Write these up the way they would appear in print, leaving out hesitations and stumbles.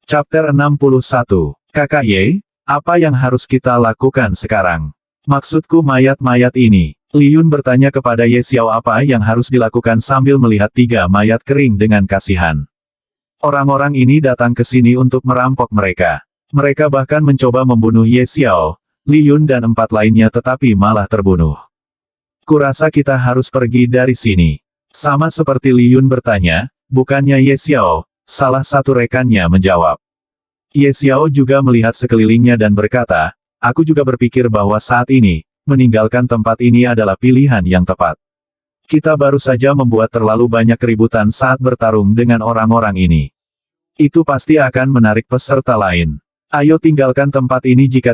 Chapter 61. Kakak Ye, apa yang harus kita lakukan sekarang? Maksudku mayat-mayat ini. Li Yun bertanya kepada Ye Xiao apa yang harus dilakukan sambil melihat 3 mayat kering dengan kasihan. Orang-orang ini datang ke sini untuk merampok mereka. Mereka bahkan mencoba membunuh Ye Xiao, Li Yun dan 4 lainnya tetapi malah terbunuh. Kurasa kita harus pergi dari sini. Sama seperti Li Yun bertanya, bukannya Ye Xiao, salah satu rekannya menjawab. Ye Xiao juga melihat sekelilingnya dan berkata, aku juga berpikir bahwa saat ini, meninggalkan tempat ini adalah pilihan yang tepat. Kita baru saja membuat terlalu banyak keributan saat bertarung dengan orang-orang ini. Itu pasti akan menarik peserta lain. Ayo tinggalkan tempat ini jika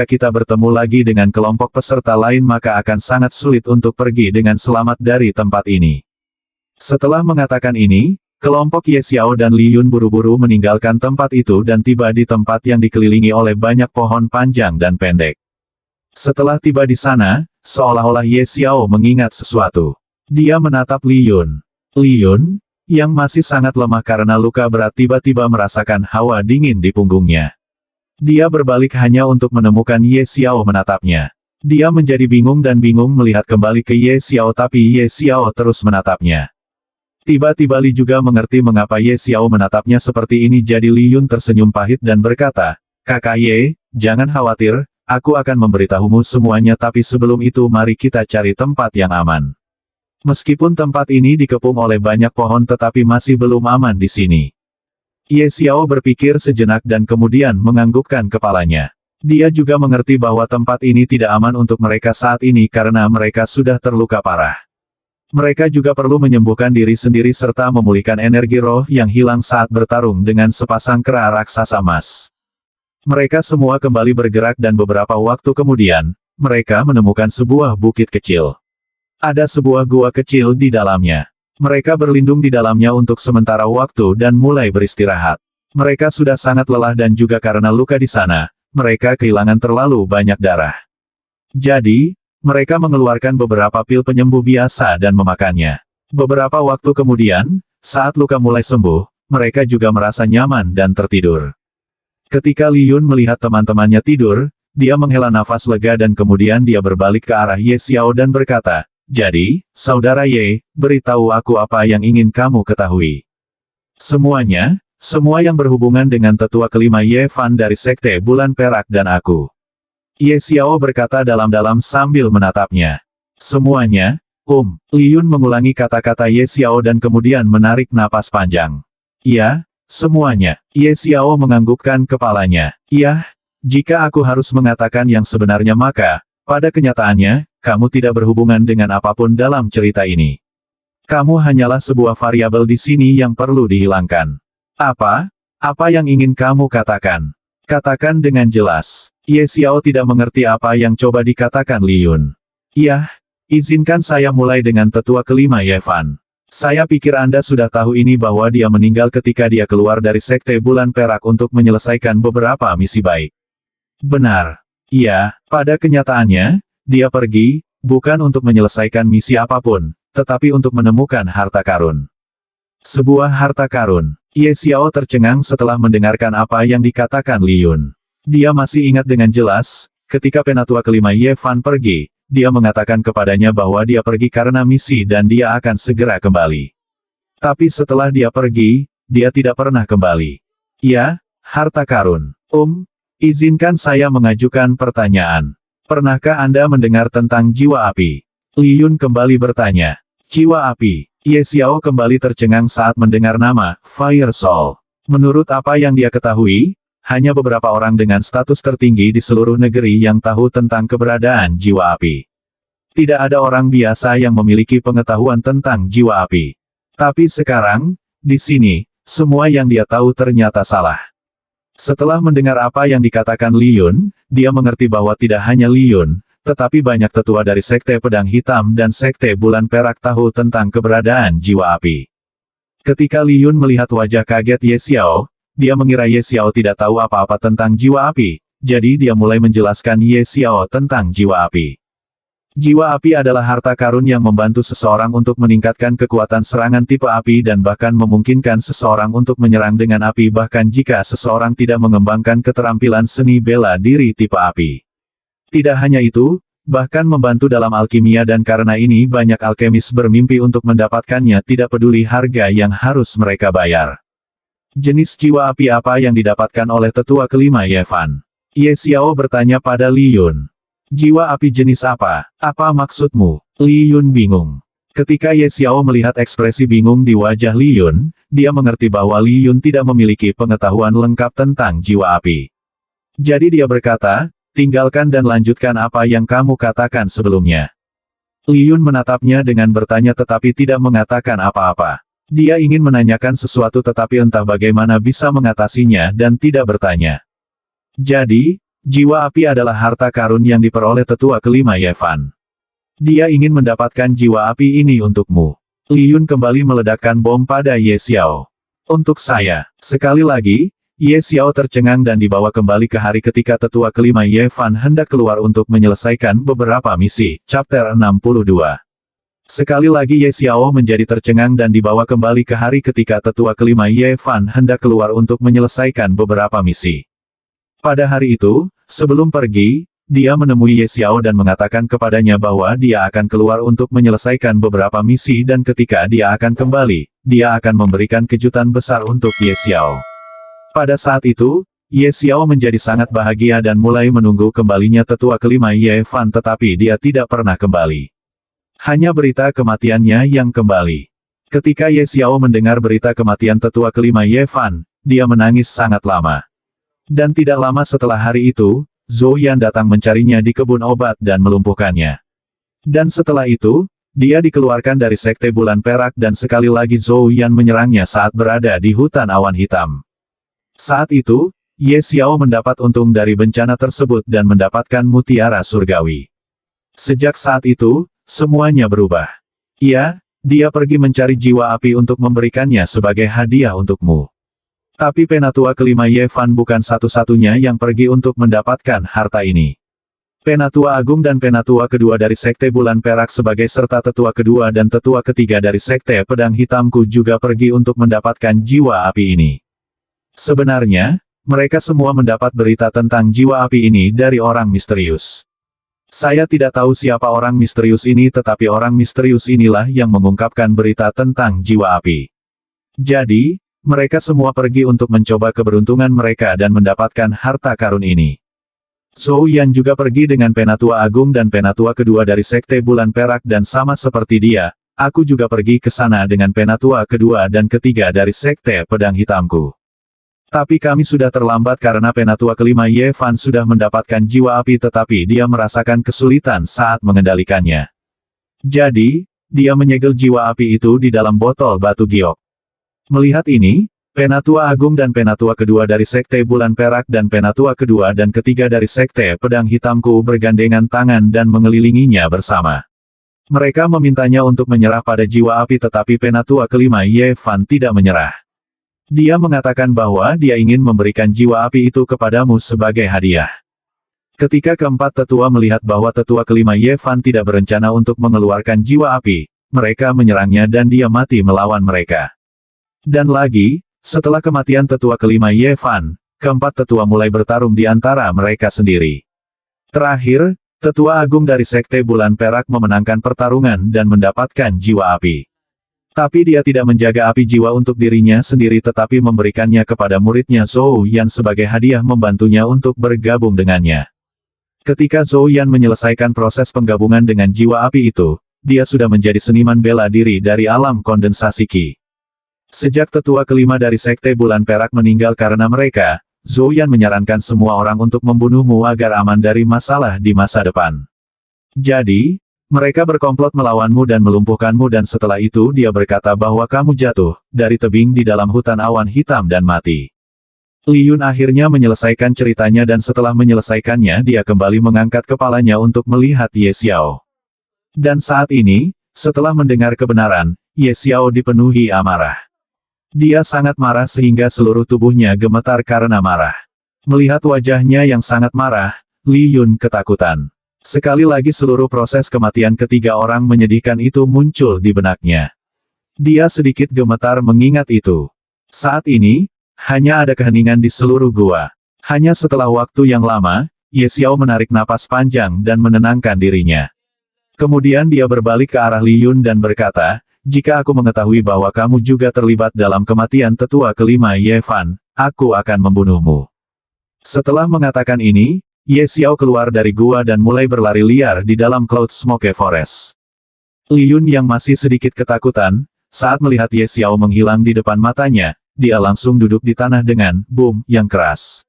kita bertemu lagi dengan kelompok peserta lain maka akan sangat sulit untuk pergi dengan selamat dari tempat ini. Setelah mengatakan ini, kelompok Ye Xiao dan Li Yun buru-buru meninggalkan tempat itu dan tiba di tempat yang dikelilingi oleh banyak pohon panjang dan pendek. Setelah tiba di sana, seolah-olah Ye Xiao mengingat sesuatu. Dia menatap Li Yun. Li Yun, yang masih sangat lemah karena luka berat tiba-tiba merasakan hawa dingin di punggungnya. Dia berbalik hanya untuk menemukan Ye Xiao menatapnya. Dia menjadi bingung dan bingung melihat kembali ke Ye Xiao tapi Ye Xiao terus menatapnya. Tiba-tiba Li juga mengerti mengapa Ye Xiao menatapnya seperti ini jadi Li Yun tersenyum pahit dan berkata, Kakak Ye, jangan khawatir, aku akan memberitahumu semuanya tapi sebelum itu mari kita cari tempat yang aman. Meskipun tempat ini dikepung oleh banyak pohon tetapi masih belum aman di sini. Ye Xiao berpikir sejenak dan kemudian menganggukkan kepalanya. Dia juga mengerti bahwa tempat ini tidak aman untuk mereka saat ini karena mereka sudah terluka parah. Mereka juga perlu menyembuhkan diri sendiri serta memulihkan energi roh yang hilang saat bertarung dengan sepasang kera raksasa emas. Mereka semua kembali bergerak dan beberapa waktu kemudian, mereka menemukan sebuah bukit kecil. Ada sebuah gua kecil di dalamnya. Mereka berlindung di dalamnya untuk sementara waktu dan mulai beristirahat. Mereka sudah sangat lelah dan juga karena luka di sana, mereka kehilangan terlalu banyak darah. Jadi, mereka mengeluarkan beberapa pil penyembuh biasa dan memakannya. Beberapa waktu kemudian, saat luka mulai sembuh, mereka juga merasa nyaman dan tertidur. Ketika Li Yun melihat teman-temannya tidur, dia menghela nafas lega dan kemudian dia berbalik ke arah Ye Xiao dan berkata, jadi, Saudara Ye, beritahu aku apa yang ingin kamu ketahui. Semuanya, semua yang berhubungan dengan tetua kelima Ye Fan dari Sekte Bulan Perak dan aku. Ye Xiao berkata dalam-dalam sambil menatapnya. Semuanya, Li Yun mengulangi kata-kata Ye Xiao dan kemudian menarik napas panjang. Iya, semuanya. Ye Xiao menganggukkan kepalanya. Iya, jika aku harus mengatakan yang sebenarnya maka, pada kenyataannya, kamu tidak berhubungan dengan apapun dalam cerita ini. Kamu hanyalah sebuah variabel di sini yang perlu dihilangkan. Apa? Apa yang ingin kamu katakan? Katakan dengan jelas. Ye Xiao tidak mengerti apa yang coba dikatakan Li Yun. Iya, izinkan saya mulai dengan tetua kelima Ye Fan. Saya pikir Anda sudah tahu ini bahwa dia meninggal ketika dia keluar dari Sekte Bulan Perak untuk menyelesaikan beberapa misi baik. Benar. Iya, pada kenyataannya, dia pergi, bukan untuk menyelesaikan misi apapun, tetapi untuk menemukan harta karun. Sebuah harta karun. Ye Xiao tercengang setelah mendengarkan apa yang dikatakan Li Yun. Dia masih ingat dengan jelas, ketika penatua kelima Ye Fan pergi, dia mengatakan kepadanya bahwa dia pergi karena misi dan dia akan segera kembali. Tapi setelah dia pergi, dia tidak pernah kembali. Ya, harta karun. Izinkan saya mengajukan pertanyaan. Pernahkah Anda mendengar tentang jiwa api? Li Yun kembali bertanya. Jiwa api. Ye Xiao kembali tercengang saat mendengar nama, Fire Soul. Menurut apa yang dia ketahui, hanya beberapa orang dengan status tertinggi di seluruh negeri yang tahu tentang keberadaan jiwa api. Tidak ada orang biasa yang memiliki pengetahuan tentang jiwa api. Tapi sekarang, di sini, semua yang dia tahu ternyata salah. Setelah mendengar apa yang dikatakan Li Yun, dia mengerti bahwa tidak hanya Li Yun, tetapi banyak tetua dari Sekte Pedang Hitam dan Sekte Bulan Perak tahu tentang keberadaan jiwa api. Ketika Li Yun melihat wajah kaget Ye Xiao, dia mengira Ye Xiao tidak tahu apa-apa tentang jiwa api, jadi dia mulai menjelaskan Ye Xiao tentang jiwa api. Jiwa api adalah harta karun yang membantu seseorang untuk meningkatkan kekuatan serangan tipe api dan bahkan memungkinkan seseorang untuk menyerang dengan api bahkan jika seseorang tidak mengembangkan keterampilan seni bela diri tipe api. Tidak hanya itu, bahkan membantu dalam alkimia dan karena ini banyak alkemis bermimpi untuk mendapatkannya tidak peduli harga yang harus mereka bayar. Jenis jiwa api apa yang didapatkan oleh tetua kelima Ye Fan? Ye Xiao bertanya pada Li Yun. Jiwa api jenis apa? Apa maksudmu? Li Yun bingung. Ketika Ye Xiao melihat ekspresi bingung di wajah Li Yun, dia mengerti bahwa Li Yun tidak memiliki pengetahuan lengkap tentang jiwa api. Jadi dia berkata, tinggalkan dan lanjutkan apa yang kamu katakan sebelumnya. Li Yun menatapnya dengan bertanya tetapi tidak mengatakan apa-apa. Dia ingin menanyakan sesuatu tetapi entah bagaimana bisa mengatasinya dan tidak bertanya. Jadi, jiwa api adalah harta karun yang diperoleh tetua kelima Ye Fan. Dia ingin mendapatkan jiwa api ini untukmu. Li Yun kembali meledakkan bom pada Ye Xiao. Untuk saya, sekali lagi, Ye Xiao tercengang dan dibawa kembali ke hari ketika tetua kelima Ye Fan hendak keluar untuk menyelesaikan beberapa misi. Chapter 62. Sekali lagi Ye Xiao menjadi tercengang dan dibawa kembali ke hari ketika tetua kelima Ye Fan hendak keluar untuk menyelesaikan beberapa misi. Pada hari itu, sebelum pergi, dia menemui Ye Xiao dan mengatakan kepadanya bahwa dia akan keluar untuk menyelesaikan beberapa misi dan ketika dia akan kembali, dia akan memberikan kejutan besar untuk Ye Xiao. Pada saat itu, Ye Xiao menjadi sangat bahagia dan mulai menunggu kembalinya tetua kelima Ye Fan tetapi dia tidak pernah kembali. Hanya berita kematiannya yang kembali. Ketika Ye Xiao mendengar berita kematian tetua kelima Ye Fan, dia menangis sangat lama. Dan tidak lama setelah hari itu, Zhou Yan datang mencarinya di kebun obat dan melumpuhkannya. Dan setelah itu, dia dikeluarkan dari sekte bulan perak dan sekali lagi Zhou Yan menyerangnya saat berada di hutan awan hitam. Saat itu, Ye Xiao mendapat untung dari bencana tersebut dan mendapatkan mutiara surgawi. Sejak saat itu, semuanya berubah. Iya, dia pergi mencari jiwa api untuk memberikannya sebagai hadiah untukmu. Tapi penatua kelima Ye Fan bukan satu-satunya yang pergi untuk mendapatkan harta ini. Penatua agung dan penatua kedua dari sekte bulan perak sebagai serta tetua kedua dan tetua ketiga dari sekte pedang hitamku juga pergi untuk mendapatkan jiwa api ini. Sebenarnya, mereka semua mendapat berita tentang jiwa api ini dari orang misterius. Saya tidak tahu siapa orang misterius ini tetapi orang misterius inilah yang mengungkapkan berita tentang jiwa api. Jadi, mereka semua pergi untuk mencoba keberuntungan mereka dan mendapatkan harta karun ini. Zhou Yan juga pergi dengan penatua agung dan penatua kedua dari sekte bulan perak dan sama seperti dia, aku juga pergi ke sana dengan penatua kedua dan ketiga dari sekte pedang hitamku. Tapi kami sudah terlambat karena penatua kelima Ye Fan sudah mendapatkan jiwa api tetapi dia merasakan kesulitan saat mengendalikannya. Jadi, dia menyegel jiwa api itu di dalam botol batu giok. Melihat ini, penatua agung dan penatua kedua dari sekte bulan perak dan penatua kedua dan ketiga dari sekte pedang hitamku bergandengan tangan dan mengelilinginya bersama. Mereka memintanya untuk menyerah pada jiwa api tetapi penatua kelima Ye Fan tidak menyerah. Dia mengatakan bahwa dia ingin memberikan jiwa api itu kepadamu sebagai hadiah. Ketika keempat tetua melihat bahwa tetua kelima Ye Fan tidak berencana untuk mengeluarkan jiwa api, mereka menyerangnya dan dia mati melawan mereka. Dan lagi, setelah kematian tetua kelima Ye Fan, keempat tetua mulai bertarung di antara mereka sendiri. Terakhir, tetua agung dari sekte bulan perak memenangkan pertarungan dan mendapatkan jiwa api. Tapi dia tidak menjaga api jiwa untuk dirinya sendiri tetapi memberikannya kepada muridnya Zhou Yan sebagai hadiah membantunya untuk bergabung dengannya. Ketika Zhou Yan menyelesaikan proses penggabungan dengan jiwa api itu, dia sudah menjadi seniman bela diri dari alam kondensasi Qi. Sejak tetua kelima dari sekte bulan perak meninggal karena mereka, Zhou Yan menyarankan semua orang untuk membunuhmu agar aman dari masalah di masa depan. Jadi, mereka berkomplot melawanmu dan melumpuhkanmu dan setelah itu dia berkata bahwa kamu jatuh dari tebing di dalam hutan awan hitam dan mati. Li Yun akhirnya menyelesaikan ceritanya dan setelah menyelesaikannya dia kembali mengangkat kepalanya untuk melihat Ye Xiao. Dan saat ini, setelah mendengar kebenaran, Ye Xiao dipenuhi amarah. Dia sangat marah sehingga seluruh tubuhnya gemetar karena marah. Melihat wajahnya yang sangat marah, Li Yun ketakutan. Sekali lagi seluruh proses kematian ketiga orang menyedihkan itu muncul di benaknya. Dia sedikit gemetar mengingat itu. Saat ini, hanya ada keheningan di seluruh gua. Hanya setelah waktu yang lama, Ye Xiao menarik napas panjang dan menenangkan dirinya. Kemudian dia berbalik ke arah Li Yun dan berkata, jika aku mengetahui bahwa kamu juga terlibat dalam kematian tetua kelima Ye Fan, aku akan membunuhmu. Setelah mengatakan ini, Ye Xiao keluar dari gua dan mulai berlari liar di dalam Cloud Smoke Forest. Li Yun yang masih sedikit ketakutan, saat melihat Ye Xiao menghilang di depan matanya, dia langsung duduk di tanah dengan boom yang keras.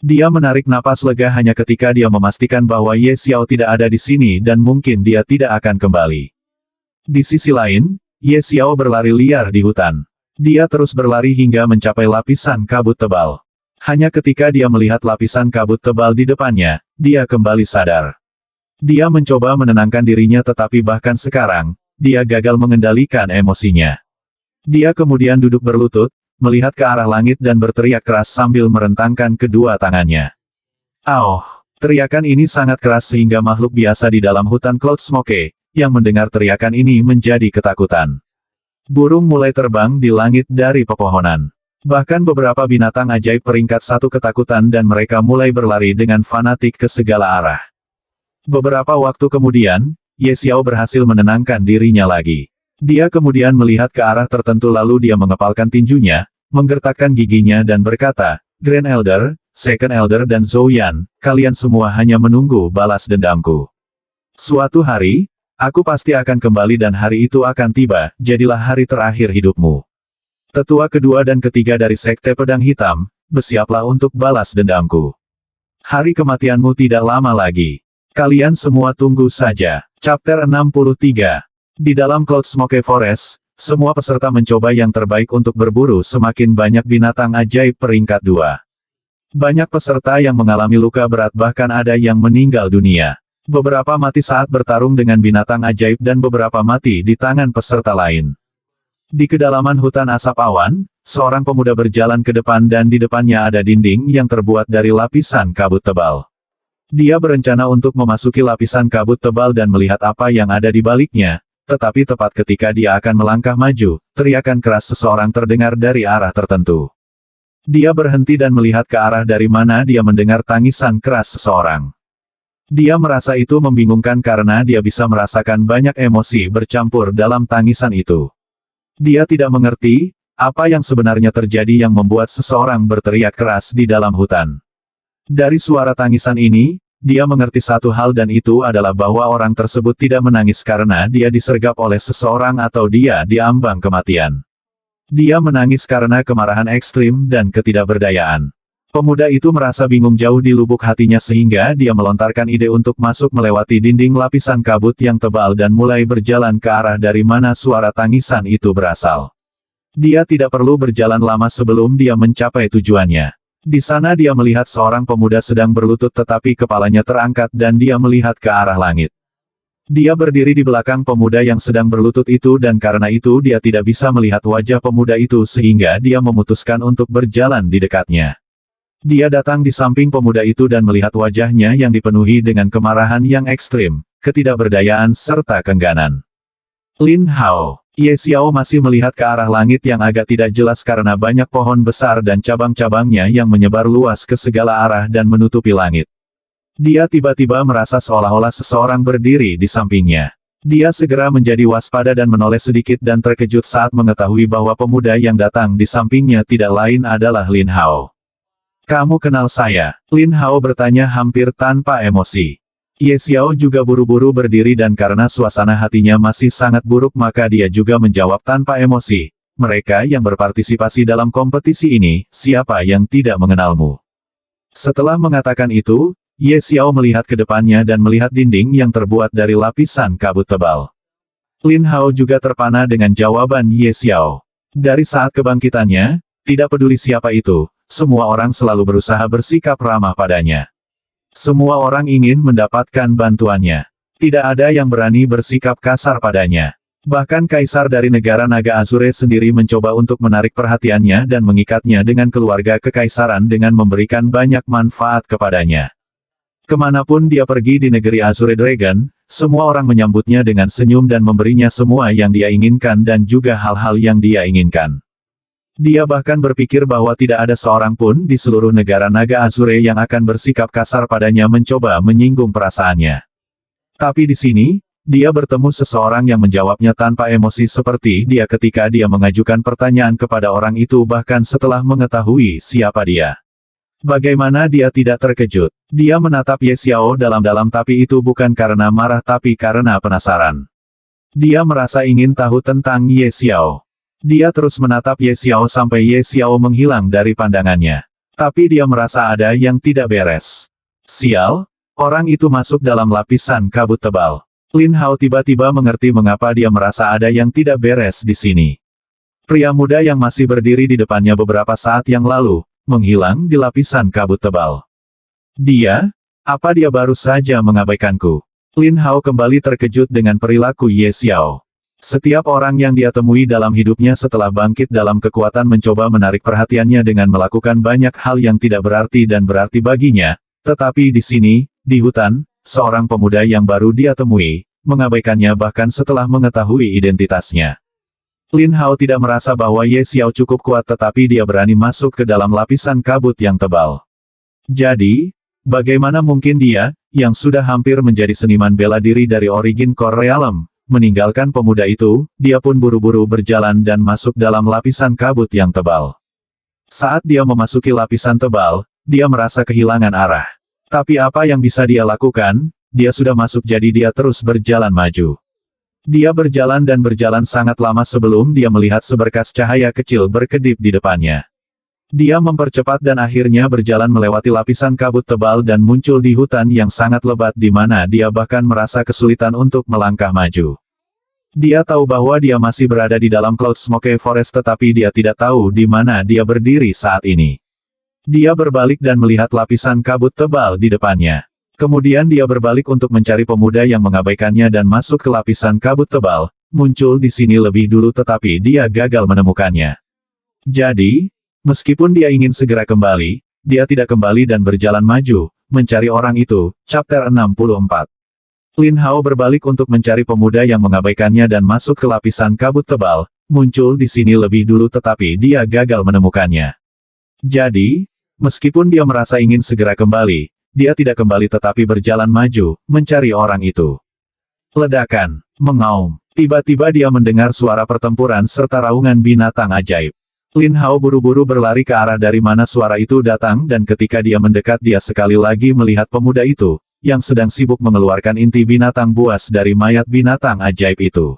Dia menarik napas lega hanya ketika dia memastikan bahwa Ye Xiao tidak ada di sini dan mungkin dia tidak akan kembali. Di sisi lain, Ye Xiao berlari liar di hutan. Dia terus berlari hingga mencapai lapisan kabut tebal. Hanya ketika dia melihat lapisan kabut tebal di depannya, dia kembali sadar. Dia mencoba menenangkan dirinya tetapi bahkan sekarang, dia gagal mengendalikan emosinya. Dia kemudian duduk berlutut, melihat ke arah langit dan berteriak keras sambil merentangkan kedua tangannya. "Aoh!" Teriakan ini sangat keras sehingga makhluk biasa di dalam hutan Cloud Smoke, yang mendengar teriakan ini menjadi ketakutan. Burung mulai terbang di langit dari pepohonan. Bahkan beberapa binatang ajaib peringkat satu ketakutan dan mereka mulai berlari dengan fanatik ke segala arah. Beberapa waktu kemudian, Ye Xiao berhasil menenangkan dirinya lagi. Dia kemudian melihat ke arah tertentu lalu dia mengepalkan tinjunya, menggertakkan giginya dan berkata, Grand Elder, Second Elder dan Zhou Yan, kalian semua hanya menunggu balas dendamku. Suatu hari, aku pasti akan kembali dan hari itu akan tiba, jadilah hari terakhir hidupmu. Tetua kedua dan ketiga dari Sekte Pedang Hitam, bersiaplah untuk balas dendamku. Hari kematianmu tidak lama lagi. Kalian semua tunggu saja. Chapter 63. Di dalam Cloud Smoke Forest, semua peserta mencoba yang terbaik untuk berburu semakin banyak binatang ajaib peringkat 2. Banyak peserta yang mengalami luka berat bahkan ada yang meninggal dunia. Beberapa mati saat bertarung dengan binatang ajaib dan beberapa mati di tangan peserta lain. Di kedalaman hutan asap awan, seorang pemuda berjalan ke depan dan di depannya ada dinding yang terbuat dari lapisan kabut tebal. Dia berencana untuk memasuki lapisan kabut tebal dan melihat apa yang ada di baliknya, tetapi tepat ketika dia akan melangkah maju, teriakan keras seseorang terdengar dari arah tertentu. Dia berhenti dan melihat ke arah dari mana dia mendengar tangisan keras seseorang. Dia merasa itu membingungkan karena dia bisa merasakan banyak emosi bercampur dalam tangisan itu. Dia tidak mengerti, apa yang sebenarnya terjadi yang membuat seseorang berteriak keras di dalam hutan. Dari suara tangisan ini, dia mengerti satu hal dan itu adalah bahwa orang tersebut tidak menangis karena dia disergap oleh seseorang atau dia diambang kematian. Dia menangis karena kemarahan ekstrim dan ketidakberdayaan. Pemuda itu merasa bingung jauh di lubuk hatinya sehingga dia melontarkan ide untuk masuk melewati dinding lapisan kabut yang tebal dan mulai berjalan ke arah dari mana suara tangisan itu berasal. Dia tidak perlu berjalan lama sebelum dia mencapai tujuannya. Di sana dia melihat seorang pemuda sedang berlutut tetapi kepalanya terangkat dan dia melihat ke arah langit. Dia berdiri di belakang pemuda yang sedang berlutut itu dan karena itu dia tidak bisa melihat wajah pemuda itu sehingga dia memutuskan untuk berjalan di dekatnya. Dia datang di samping pemuda itu dan melihat wajahnya yang dipenuhi dengan kemarahan yang ekstrim, ketidakberdayaan serta kengganan. Lin Hao. Ye Xiao masih melihat ke arah langit yang agak tidak jelas karena banyak pohon besar dan cabang-cabangnya yang menyebar luas ke segala arah dan menutupi langit. Dia tiba-tiba merasa seolah-olah seseorang berdiri di sampingnya. Dia segera menjadi waspada dan menoleh sedikit dan terkejut saat mengetahui bahwa pemuda yang datang di sampingnya tidak lain adalah Lin Hao. "Kamu kenal saya?" Lin Hao bertanya hampir tanpa emosi. Ye Xiao juga buru-buru berdiri dan karena suasana hatinya masih sangat buruk maka dia juga menjawab tanpa emosi, "Mereka yang berpartisipasi dalam kompetisi ini, siapa yang tidak mengenalmu?" Setelah mengatakan itu, Ye Xiao melihat ke depannya dan melihat dinding yang terbuat dari lapisan kabut tebal. Lin Hao juga terpana dengan jawaban Ye Xiao. Dari saat kebangkitannya, tidak peduli siapa itu, semua orang selalu berusaha bersikap ramah padanya. Semua orang ingin mendapatkan bantuannya. Tidak ada yang berani bersikap kasar padanya. Bahkan kaisar dari negara Naga Azure sendiri mencoba untuk menarik perhatiannya dan mengikatnya dengan keluarga kekaisaran dengan memberikan banyak manfaat kepadanya. Kemanapun dia pergi di negeri Azure Dragon, semua orang menyambutnya dengan senyum dan memberinya semua yang dia inginkan dan juga hal-hal yang dia inginkan. Dia bahkan berpikir bahwa tidak ada seorang pun di seluruh negara naga Azure yang akan bersikap kasar padanya mencoba menyinggung perasaannya. Tapi di sini, dia bertemu seseorang yang menjawabnya tanpa emosi seperti dia ketika dia mengajukan pertanyaan kepada orang itu bahkan setelah mengetahui siapa dia. Bagaimana dia tidak terkejut? Dia menatap Ye Xiao dalam-dalam tapi itu bukan karena marah tapi karena penasaran. Dia merasa ingin tahu tentang Ye Xiao. Dia terus menatap Ye Xiao sampai Ye Xiao menghilang dari pandangannya. Tapi dia merasa ada yang tidak beres. Sial, orang itu masuk dalam lapisan kabut tebal. Lin Hao tiba-tiba mengerti mengapa dia merasa ada yang tidak beres di sini. Pria muda yang masih berdiri di depannya beberapa saat yang lalu, menghilang di lapisan kabut tebal. Apa dia baru saja mengabaikanku? Lin Hao kembali terkejut dengan perilaku Ye Xiao. Setiap orang yang dia temui dalam hidupnya setelah bangkit dalam kekuatan mencoba menarik perhatiannya dengan melakukan banyak hal yang tidak berarti dan berarti baginya, tetapi di sini, di hutan, seorang pemuda yang baru dia temui, mengabaikannya bahkan setelah mengetahui identitasnya. Lin Hao tidak merasa bahwa Ye Xiao cukup kuat tetapi dia berani masuk ke dalam lapisan kabut yang tebal. Jadi, bagaimana mungkin dia, yang sudah hampir menjadi seniman bela diri dari Origin Core Realm, meninggalkan pemuda itu, dia pun buru-buru berjalan dan masuk dalam lapisan kabut yang tebal. Saat dia memasuki lapisan tebal, dia merasa kehilangan arah. Tapi apa yang bisa dia lakukan? Dia sudah masuk jadi dia terus berjalan maju. Dia berjalan dan berjalan sangat lama sebelum dia melihat seberkas cahaya kecil berkedip di depannya. Dia mempercepat dan akhirnya berjalan melewati lapisan kabut tebal dan muncul di hutan yang sangat lebat di mana dia bahkan merasa kesulitan untuk melangkah maju. Dia tahu bahwa dia masih berada di dalam Cloud Smoke Forest tetapi dia tidak tahu di mana dia berdiri saat ini. Dia berbalik dan melihat lapisan kabut tebal di depannya. Kemudian dia berbalik untuk mencari pemuda yang mengabaikannya dan masuk ke lapisan kabut tebal, muncul di sini lebih dulu tetapi dia gagal menemukannya. Jadi, meskipun dia ingin segera kembali, dia tidak kembali dan berjalan maju, mencari orang itu. Chapter 64. Lin Hao berbalik untuk mencari pemuda yang mengabaikannya dan masuk ke lapisan kabut tebal, muncul di sini lebih dulu tetapi dia gagal menemukannya. Jadi, meskipun dia merasa ingin segera kembali, dia tidak kembali tetapi berjalan maju, mencari orang itu. Ledakan, mengaum. Tiba-tiba dia mendengar suara pertempuran serta raungan binatang ajaib. Lin Hao buru-buru berlari ke arah dari mana suara itu datang dan ketika dia mendekat dia sekali lagi melihat pemuda itu, yang sedang sibuk mengeluarkan inti binatang buas dari mayat binatang ajaib itu.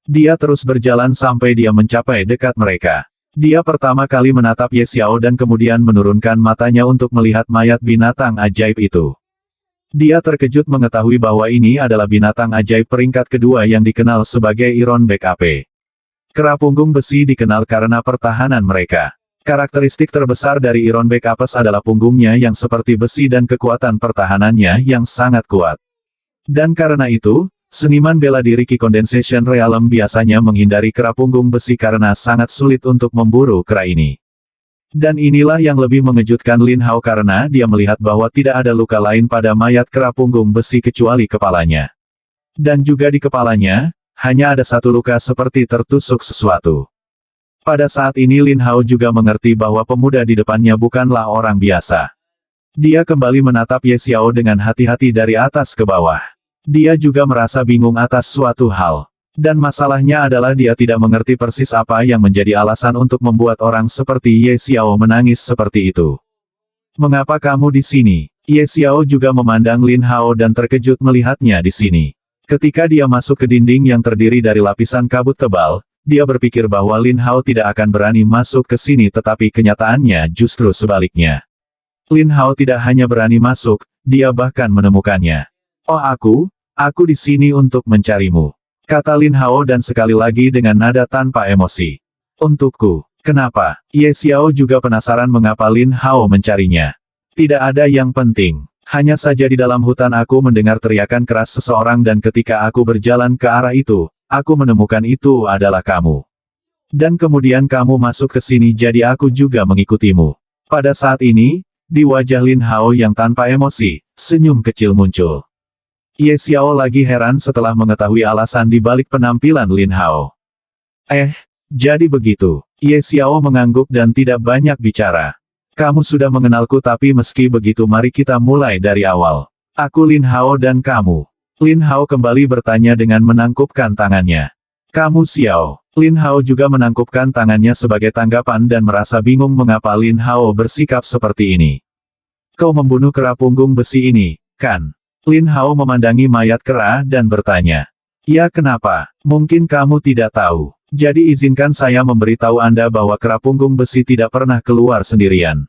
Dia terus berjalan sampai dia mencapai dekat mereka. Dia pertama kali menatap Ye Xiao dan kemudian menurunkan matanya untuk melihat mayat binatang ajaib itu. Dia terkejut mengetahui bahwa ini adalah binatang ajaib peringkat kedua yang dikenal sebagai Iron Back AP. Kera punggung besi dikenal karena pertahanan mereka. Karakteristik terbesar dari Iron Back Apes adalah punggungnya yang seperti besi dan kekuatan pertahanannya yang sangat kuat. Dan karena itu, seniman bela diri Ki Condensation Realm biasanya menghindari kera punggung besi karena sangat sulit untuk memburu kera ini. Dan inilah yang lebih mengejutkan Lin Hao karena dia melihat bahwa tidak ada luka lain pada mayat kera punggung besi kecuali kepalanya. Dan juga di kepalanya, hanya ada satu luka seperti tertusuk sesuatu. Pada saat ini Lin Hao juga mengerti bahwa pemuda di depannya bukanlah orang biasa. Dia kembali menatap Ye Xiao dengan hati-hati dari atas ke bawah. Dia juga merasa bingung atas suatu hal. Dan masalahnya adalah dia tidak mengerti persis apa yang menjadi alasan untuk membuat orang seperti Ye Xiao menangis seperti itu. Mengapa kamu di sini? Ye Xiao juga memandang Lin Hao dan terkejut melihatnya di sini. Ketika dia masuk ke dinding yang terdiri dari lapisan kabut tebal, dia berpikir bahwa Lin Hao tidak akan berani masuk ke sini tetapi kenyataannya justru sebaliknya. Lin Hao tidak hanya berani masuk, dia bahkan menemukannya. Oh aku di sini untuk mencarimu. Kata Lin Hao dan sekali lagi dengan nada tanpa emosi. Untukku. Kenapa? Ye Xiao juga penasaran mengapa Lin Hao mencarinya. Tidak ada yang penting. Hanya saja di dalam hutan aku mendengar teriakan keras seseorang dan ketika aku berjalan ke arah itu, aku menemukan itu adalah kamu. Dan kemudian kamu masuk ke sini jadi aku juga mengikutimu. Pada saat ini, Di wajah Lin Hao yang tanpa emosi, senyum kecil muncul. Ye Xiao lagi heran setelah mengetahui alasan di balik penampilan Lin Hao. Jadi begitu. Ye Xiao mengangguk dan tidak banyak bicara. Kamu sudah mengenalku tapi meski begitu mari kita mulai dari awal. Aku Lin Hao dan kamu. Lin Hao kembali bertanya dengan menangkupkan tangannya. Kamu Xiao. Lin Hao juga menangkupkan tangannya sebagai tanggapan dan merasa bingung mengapa Lin Hao bersikap seperti ini. Kau membunuh kera punggung besi ini, kan? Lin Hao memandangi mayat kera dan bertanya. Ya kenapa? Mungkin kamu tidak tahu. Jadi izinkan saya memberitahu Anda bahwa kera punggung besi tidak pernah keluar sendirian.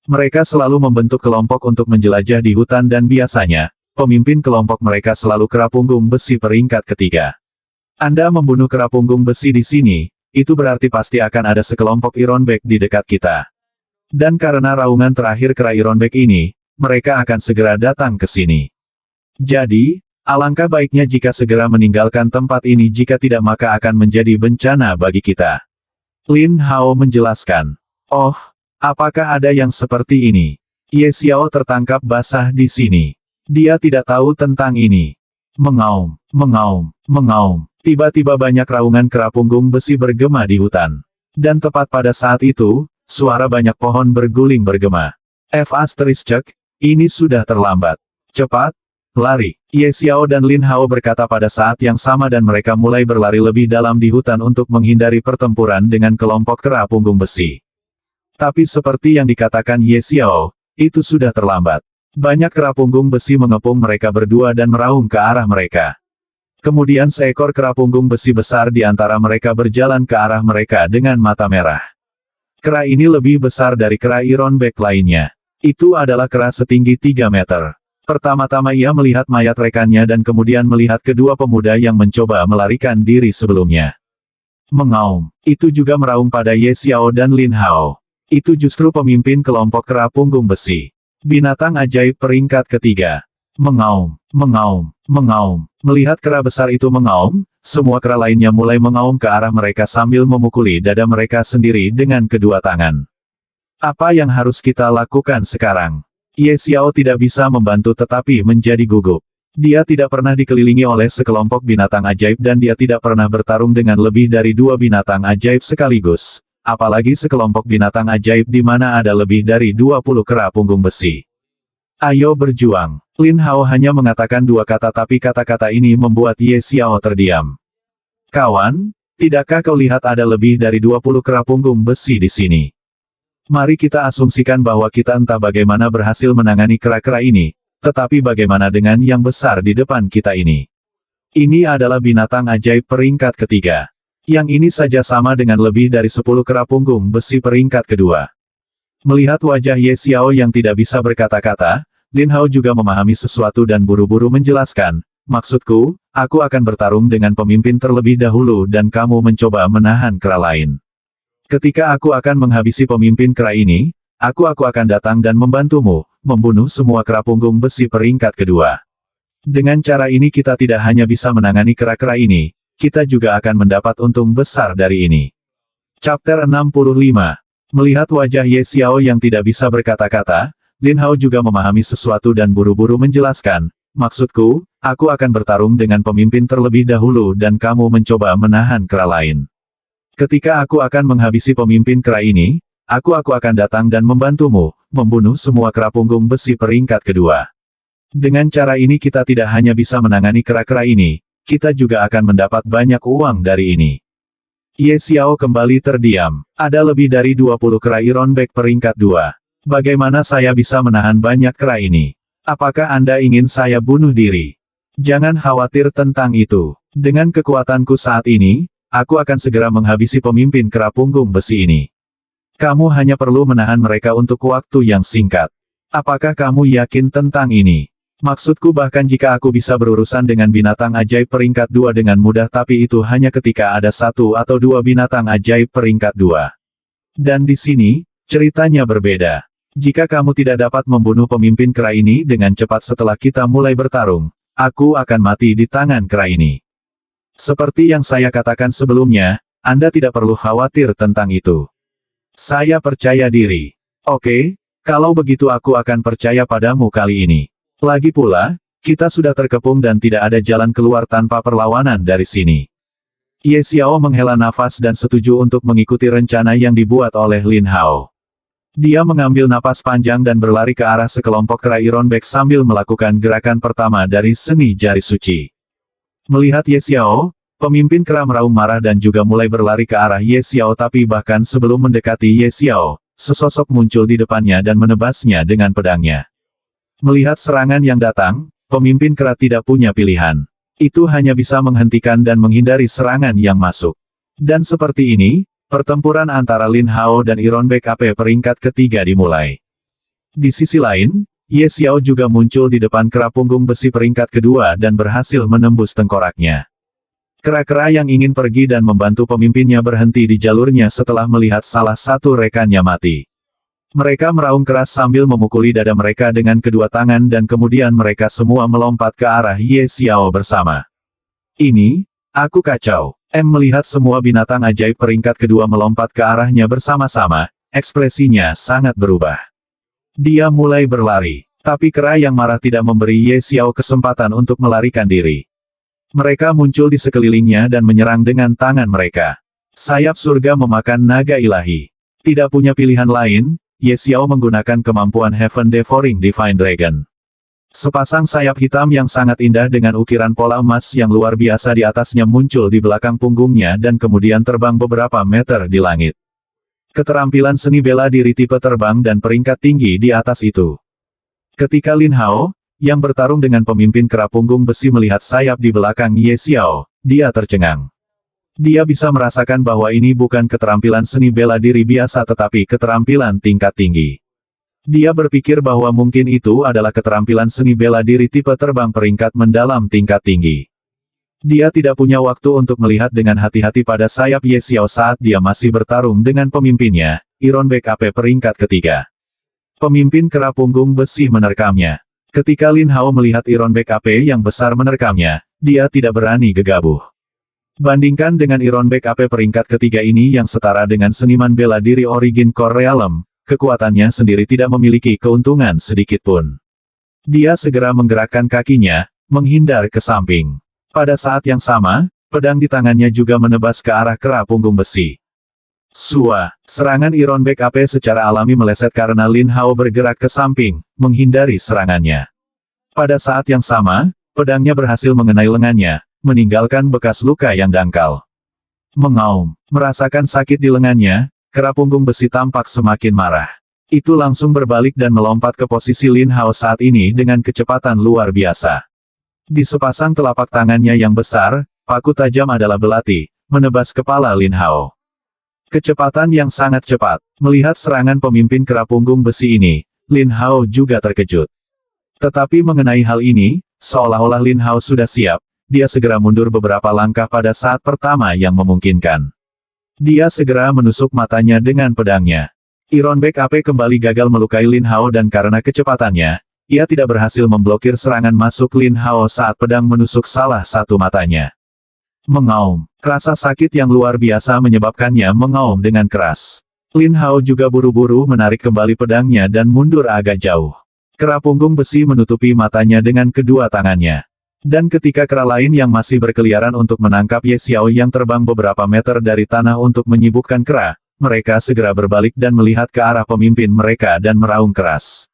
Mereka selalu membentuk kelompok untuk menjelajah di hutan dan biasanya, pemimpin kelompok mereka selalu kera punggung besi peringkat ketiga. Anda membunuh kera punggung besi di sini, itu berarti pasti akan ada sekelompok Ironback di dekat kita. Dan karena raungan terakhir kera Ironback ini, mereka akan segera datang ke sini. Jadi, alangkah baiknya jika segera meninggalkan tempat ini jika tidak maka akan menjadi bencana bagi kita. Lin Hao menjelaskan. Oh, apakah ada yang seperti ini? Ye Xiao tertangkap basah di sini. Dia tidak tahu tentang ini. Mengaum, mengaum, mengaum. Tiba-tiba banyak raungan kera punggung besi bergema di hutan. Dan tepat pada saat itu, suara banyak pohon berguling bergema. Ini sudah terlambat. Cepat, lari. Ye Xiao dan Lin Hao berkata pada saat yang sama dan mereka mulai berlari lebih dalam di hutan untuk menghindari pertempuran dengan kelompok kera punggung besi. Tapi seperti yang dikatakan Ye Xiao, itu sudah terlambat. Banyak kera punggung besi mengepung mereka berdua dan meraung ke arah mereka. Kemudian seekor kera punggung besi besar di antara mereka berjalan ke arah mereka dengan mata merah. Kera ini lebih besar dari kera Ironback lainnya. Itu adalah kera setinggi 3 meter. Pertama-tama ia melihat mayat rekannya dan kemudian melihat kedua pemuda yang mencoba melarikan diri sebelumnya. Mengaum. Itu juga meraung pada Ye Xiao dan Lin Hao. Itu justru pemimpin kelompok kera punggung besi. Binatang ajaib peringkat ketiga. Mengaum, mengaum, mengaum. Melihat kera besar itu mengaum, semua kera lainnya mulai mengaum ke arah mereka sambil memukuli dada mereka sendiri dengan kedua tangan. Apa yang harus kita lakukan sekarang? Ye Xiao tidak bisa membantu tetapi menjadi gugup. Dia tidak pernah dikelilingi oleh sekelompok binatang ajaib dan dia tidak pernah bertarung dengan lebih dari 2 binatang ajaib sekaligus. Apalagi sekelompok binatang ajaib di mana ada lebih dari 20 kera punggung besi. Ayo berjuang. Lin Hao hanya mengatakan 2 kata tapi kata-kata ini membuat Ye Xiao terdiam. Kawan, tidakkah kau lihat ada lebih dari 20 kera punggung besi di sini? Mari kita asumsikan bahwa kita entah bagaimana berhasil menangani kera-kera ini, tetapi bagaimana dengan yang besar di depan kita ini? Ini adalah binatang ajaib peringkat ketiga. Yang ini saja sama dengan lebih dari 10 kera punggung besi peringkat kedua. Melihat wajah Ye Xiao yang tidak bisa berkata-kata, Lin Hao juga memahami sesuatu dan buru-buru menjelaskan, maksudku, aku akan bertarung dengan pemimpin terlebih dahulu dan kamu mencoba menahan kera lain. Ketika aku akan menghabisi pemimpin kera ini, aku akan datang dan membantumu, membunuh semua kera punggung besi peringkat kedua. Dengan cara ini kita tidak hanya bisa menangani kera-kera ini, kita juga akan mendapat untung besar dari ini. Chapter 65. Melihat wajah Ye Xiao yang tidak bisa berkata-kata, Lin Hao juga memahami sesuatu dan buru-buru menjelaskan, maksudku, aku akan bertarung dengan pemimpin terlebih dahulu dan kamu mencoba menahan kera lain. Ketika aku akan menghabisi pemimpin kera ini, aku akan datang dan membantumu, membunuh semua kera punggung besi peringkat kedua. Dengan cara ini kita tidak hanya bisa menangani kera-kera ini, kita juga akan mendapat banyak uang dari ini. Ye Xiao kembali terdiam. Ada lebih dari 20 kera Ironback peringkat 2. Bagaimana saya bisa menahan banyak kera ini? Apakah Anda ingin saya bunuh diri? Jangan khawatir tentang itu. Dengan kekuatanku saat ini, aku akan segera menghabisi pemimpin kera punggung besi ini. Kamu hanya perlu menahan mereka untuk waktu yang singkat. Apakah kamu yakin tentang ini? Maksudku bahkan jika aku bisa berurusan dengan binatang ajaib peringkat 2 dengan mudah tapi itu hanya ketika ada 1 atau 2 binatang ajaib peringkat 2. Dan di sini, ceritanya berbeda. Jika kamu tidak dapat membunuh pemimpin kera ini dengan cepat setelah kita mulai bertarung, aku akan mati di tangan kera ini. Seperti yang saya katakan sebelumnya, Anda tidak perlu khawatir tentang itu. Saya percaya diri. Oke, Kalau begitu aku akan percaya padamu kali ini. Lagi pula, kita sudah terkepung dan tidak ada jalan keluar tanpa perlawanan dari sini. Ye Xiao menghela nafas dan setuju untuk mengikuti rencana yang dibuat oleh Lin Hao. Dia mengambil napas panjang dan berlari ke arah sekelompok kera Ironbeck sambil melakukan gerakan pertama dari seni jari suci. Melihat Ye Xiao, pemimpin kera meraung marah dan juga mulai berlari ke arah Ye Xiao, tapi bahkan sebelum mendekati Ye Xiao, sesosok muncul di depannya dan menebasnya dengan pedangnya. Melihat serangan yang datang, pemimpin kera tidak punya pilihan. Itu hanya bisa menghentikan dan menghindari serangan yang masuk. Dan seperti ini, pertempuran antara Lin Hao dan Ironbeck AP peringkat ketiga dimulai. Di sisi lain, Ye Xiao juga muncul di depan kera punggung besi peringkat kedua dan berhasil menembus tengkoraknya. Kera-kera yang ingin pergi dan membantu pemimpinnya berhenti di jalurnya setelah melihat salah satu rekannya mati. Mereka meraung keras sambil memukuli dada mereka dengan kedua tangan dan kemudian mereka semua melompat ke arah Ye Xiao bersama. Ini, aku kacau. Melihat semua binatang ajaib peringkat kedua melompat ke arahnya bersama-sama, ekspresinya sangat berubah. Dia mulai berlari, tapi kera yang marah tidak memberi Ye Xiao kesempatan untuk melarikan diri. Mereka muncul di sekelilingnya dan menyerang dengan tangan mereka. Sayap surga memakan naga ilahi. Tidak punya pilihan lain, Ye Xiao menggunakan kemampuan Heaven Devouring Divine Dragon. Sepasang sayap hitam yang sangat indah dengan ukiran pola emas yang luar biasa di atasnya muncul di belakang punggungnya dan kemudian terbang beberapa meter di langit. Keterampilan seni bela diri tipe terbang dan peringkat tinggi di atas itu. Ketika Lin Hao, yang bertarung dengan pemimpin kera punggung besi melihat sayap di belakang Ye Xiao, dia tercengang. Dia bisa merasakan bahwa ini bukan keterampilan seni bela diri biasa tetapi keterampilan tingkat tinggi. Dia berpikir bahwa mungkin itu adalah keterampilan seni bela diri tipe terbang peringkat mendalam tingkat tinggi. Dia tidak punya waktu untuk melihat dengan hati-hati pada sayap Ye Xiao saat dia masih bertarung dengan pemimpinnya, Ironbeck AP peringkat ketiga. Pemimpin kera punggung besi menerkamnya. Ketika Lin Hao melihat Ironbeck AP yang besar menerkamnya, dia tidak berani gegabah. Bandingkan dengan Ironbeck AP peringkat ketiga ini yang setara dengan seniman bela diri Origin Core Realm, kekuatannya sendiri tidak memiliki keuntungan sedikitpun. Dia segera menggerakkan kakinya, menghindar ke samping. Pada saat yang sama, pedang di tangannya juga menebas ke arah kera punggung besi. Serangan Ironbeck AP secara alami meleset karena Lin Hao bergerak ke samping, menghindari serangannya. Pada saat yang sama, pedangnya berhasil mengenai lengannya, meninggalkan bekas luka yang dangkal. Mengaum, merasakan sakit di lengannya, kera punggung besi tampak semakin marah. Itu langsung berbalik dan melompat ke posisi Lin Hao saat ini dengan kecepatan luar biasa. Di sepasang telapak tangannya yang besar, paku tajam adalah belati, menebas kepala Lin Hao. Kecepatan yang sangat cepat. Melihat serangan pemimpin kera punggung besi ini, Lin Hao juga terkejut. Tetapi mengenai hal ini, seolah-olah Lin Hao sudah siap, dia segera mundur beberapa langkah pada saat pertama yang memungkinkan. Dia segera menusuk matanya dengan pedangnya. Ironbeck AP kembali gagal melukai Lin Hao dan karena kecepatannya, ia tidak berhasil memblokir serangan masuk Lin Hao saat pedang menusuk salah satu matanya. Mengaum. Rasa sakit yang luar biasa menyebabkannya mengaum dengan keras. Lin Hao juga buru-buru menarik kembali pedangnya dan mundur agak jauh. Kera punggung besi menutupi matanya dengan kedua tangannya. Dan ketika kera lain yang masih berkeliaran untuk menangkap Ye Xiao yang terbang beberapa meter dari tanah untuk menyibukkan kera, mereka segera berbalik dan melihat ke arah pemimpin mereka dan meraung keras.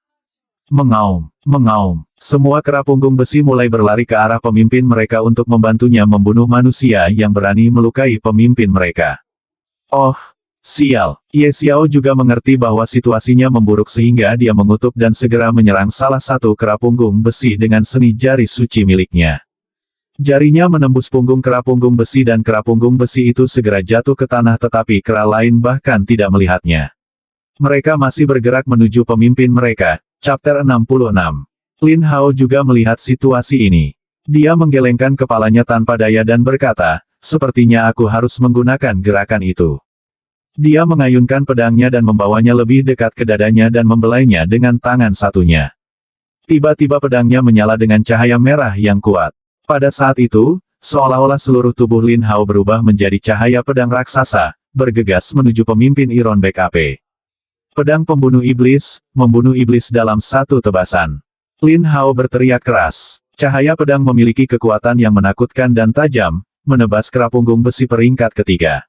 Mengaum, mengaum. Semua kera punggung besi mulai berlari ke arah pemimpin mereka untuk membantunya membunuh manusia yang berani melukai pemimpin mereka. Oh, sial. Ye Xiao juga mengerti bahwa situasinya memburuk sehingga dia mengutuk dan segera menyerang salah satu kera punggung besi dengan seni jari suci miliknya. Jarinya menembus punggung kera punggung besi dan kera punggung besi itu segera jatuh ke tanah tetapi kera lain bahkan tidak melihatnya. Mereka masih bergerak menuju pemimpin mereka. Chapter 66. Lin Hao juga melihat situasi ini. Dia menggelengkan kepalanya tanpa daya dan berkata, sepertinya aku harus menggunakan gerakan itu. Dia mengayunkan pedangnya dan membawanya lebih dekat ke dadanya dan membelainya dengan tangan satunya. Tiba-tiba pedangnya menyala dengan cahaya merah yang kuat. Pada saat itu, seolah-olah seluruh tubuh Lin Hao berubah menjadi cahaya pedang raksasa, bergegas menuju pemimpin Ironbeck AP. Pedang pembunuh iblis, membunuh iblis dalam satu tebasan. Lin Hao berteriak keras. Cahaya pedang memiliki kekuatan yang menakutkan dan tajam, menebas kera punggung besi peringkat ketiga.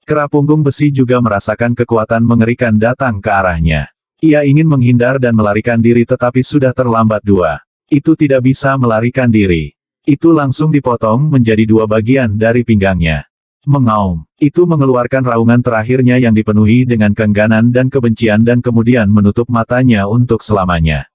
Kera punggung besi juga merasakan kekuatan mengerikan datang ke arahnya. Ia ingin menghindar dan melarikan diri tetapi sudah terlambat dua. Itu tidak bisa melarikan diri. Itu langsung dipotong menjadi dua bagian dari pinggangnya. Mengaum. Itu mengeluarkan raungan terakhirnya yang dipenuhi dengan keengganan dan kebencian dan kemudian menutup matanya untuk selamanya.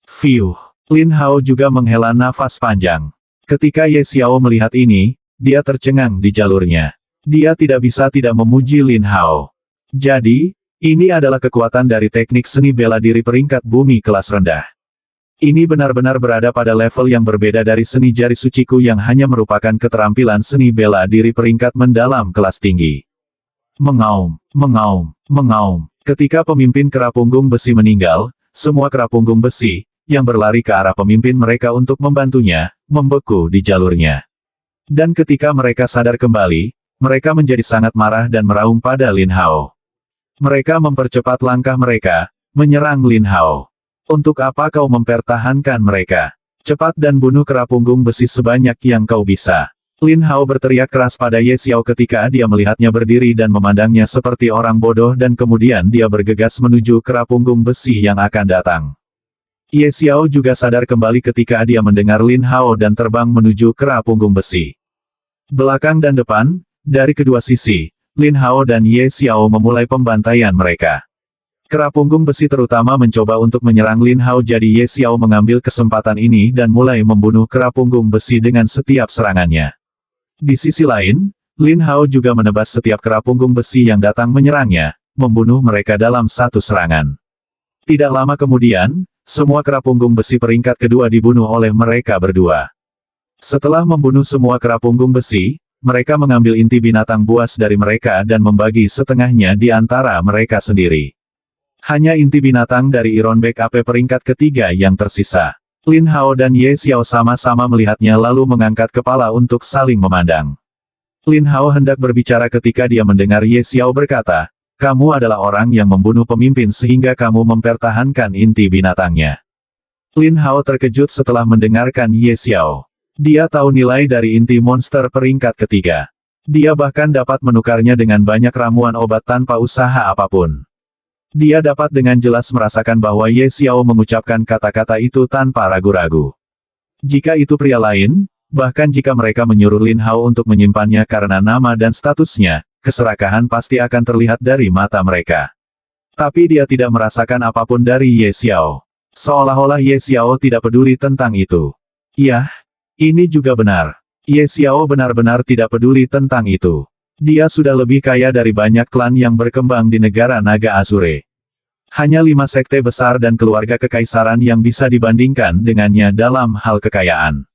Fiuh. Lin Hao juga menghela nafas panjang. Ketika Ye Xiao melihat ini, dia tercengang di jalurnya. Dia tidak bisa tidak memuji Lin Hao. Jadi, ini adalah kekuatan dari teknik seni bela diri peringkat bumi kelas rendah. Ini benar-benar berada pada level yang berbeda dari seni jari suciku yang hanya merupakan keterampilan seni bela diri peringkat mendalam kelas tinggi. Mengaum, mengaum, mengaum. Ketika pemimpin kera punggung besi meninggal, semua kera punggung besi, yang berlari ke arah pemimpin mereka untuk membantunya, membeku di jalurnya. Dan ketika mereka sadar kembali, mereka menjadi sangat marah dan meraung pada Lin Hao. Mereka mempercepat langkah mereka, menyerang Lin Hao. Untuk apa kau mempertahankan mereka? Cepat dan bunuh kera punggung besi sebanyak yang kau bisa. Lin Hao berteriak keras pada Ye Xiao ketika dia melihatnya berdiri dan memandangnya seperti orang bodoh dan kemudian dia bergegas menuju kera punggung besi yang akan datang. Ye Xiao juga sadar kembali ketika dia mendengar Lin Hao dan terbang menuju kera punggung besi. Belakang dan depan, dari kedua sisi, Lin Hao dan Ye Xiao memulai pembantaian mereka. Kera punggung besi terutama mencoba untuk menyerang Lin Hao jadi Ye Xiao mengambil kesempatan ini dan mulai membunuh kera punggung besi dengan setiap serangannya. Di sisi lain, Lin Hao juga menebas setiap kera punggung besi yang datang menyerangnya, membunuh mereka dalam satu serangan. Tidak lama kemudian, semua kera punggung besi peringkat kedua dibunuh oleh mereka berdua. Setelah membunuh semua kera punggung besi, mereka mengambil inti binatang buas dari mereka dan membagi setengahnya di antara mereka sendiri. Hanya inti binatang dari Ironbeck AP peringkat ketiga yang tersisa. Lin Hao dan Ye Xiao sama-sama melihatnya lalu mengangkat kepala untuk saling memandang. Lin Hao hendak berbicara ketika dia mendengar Ye Xiao berkata, kamu adalah orang yang membunuh pemimpin sehingga kamu mempertahankan inti binatangnya. Lin Hao terkejut setelah mendengarkan Ye Xiao. Dia tahu nilai dari inti monster peringkat ketiga. Dia bahkan dapat menukarnya dengan banyak ramuan obat tanpa usaha apapun. Dia dapat dengan jelas merasakan bahwa Ye Xiao mengucapkan kata-kata itu tanpa ragu-ragu. Jika itu pria lain, bahkan jika mereka menyuruh Lin Hao untuk menyimpannya karena nama dan statusnya, keserakahan pasti akan terlihat dari mata mereka. Tapi dia tidak merasakan apapun dari Ye Xiao. Seolah-olah Ye Xiao tidak peduli tentang itu. Iya, ini juga benar. Ye Xiao benar-benar tidak peduli tentang itu. Dia sudah lebih kaya dari banyak klan yang berkembang di negara Naga Azure. Hanya 5 sekte besar dan keluarga kekaisaran yang bisa dibandingkan dengannya dalam hal kekayaan.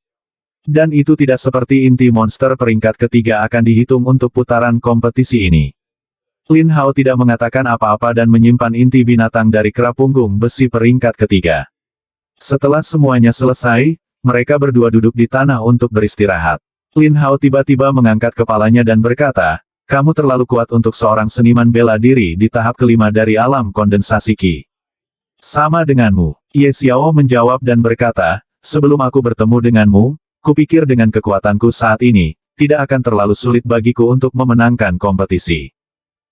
Dan itu tidak seperti inti monster peringkat ketiga akan dihitung untuk putaran kompetisi ini. Lin Hao tidak mengatakan apa-apa dan menyimpan inti binatang dari kera punggung besi peringkat ketiga. Setelah semuanya selesai, mereka berdua duduk di tanah untuk beristirahat. Lin Hao tiba-tiba mengangkat kepalanya dan berkata, kamu terlalu kuat untuk seorang seniman bela diri di tahap kelima dari alam kondensasi Qi. Sama denganmu, Ye Xiao menjawab dan berkata, sebelum aku bertemu denganmu, kupikir dengan kekuatanku saat ini, tidak akan terlalu sulit bagiku untuk memenangkan kompetisi.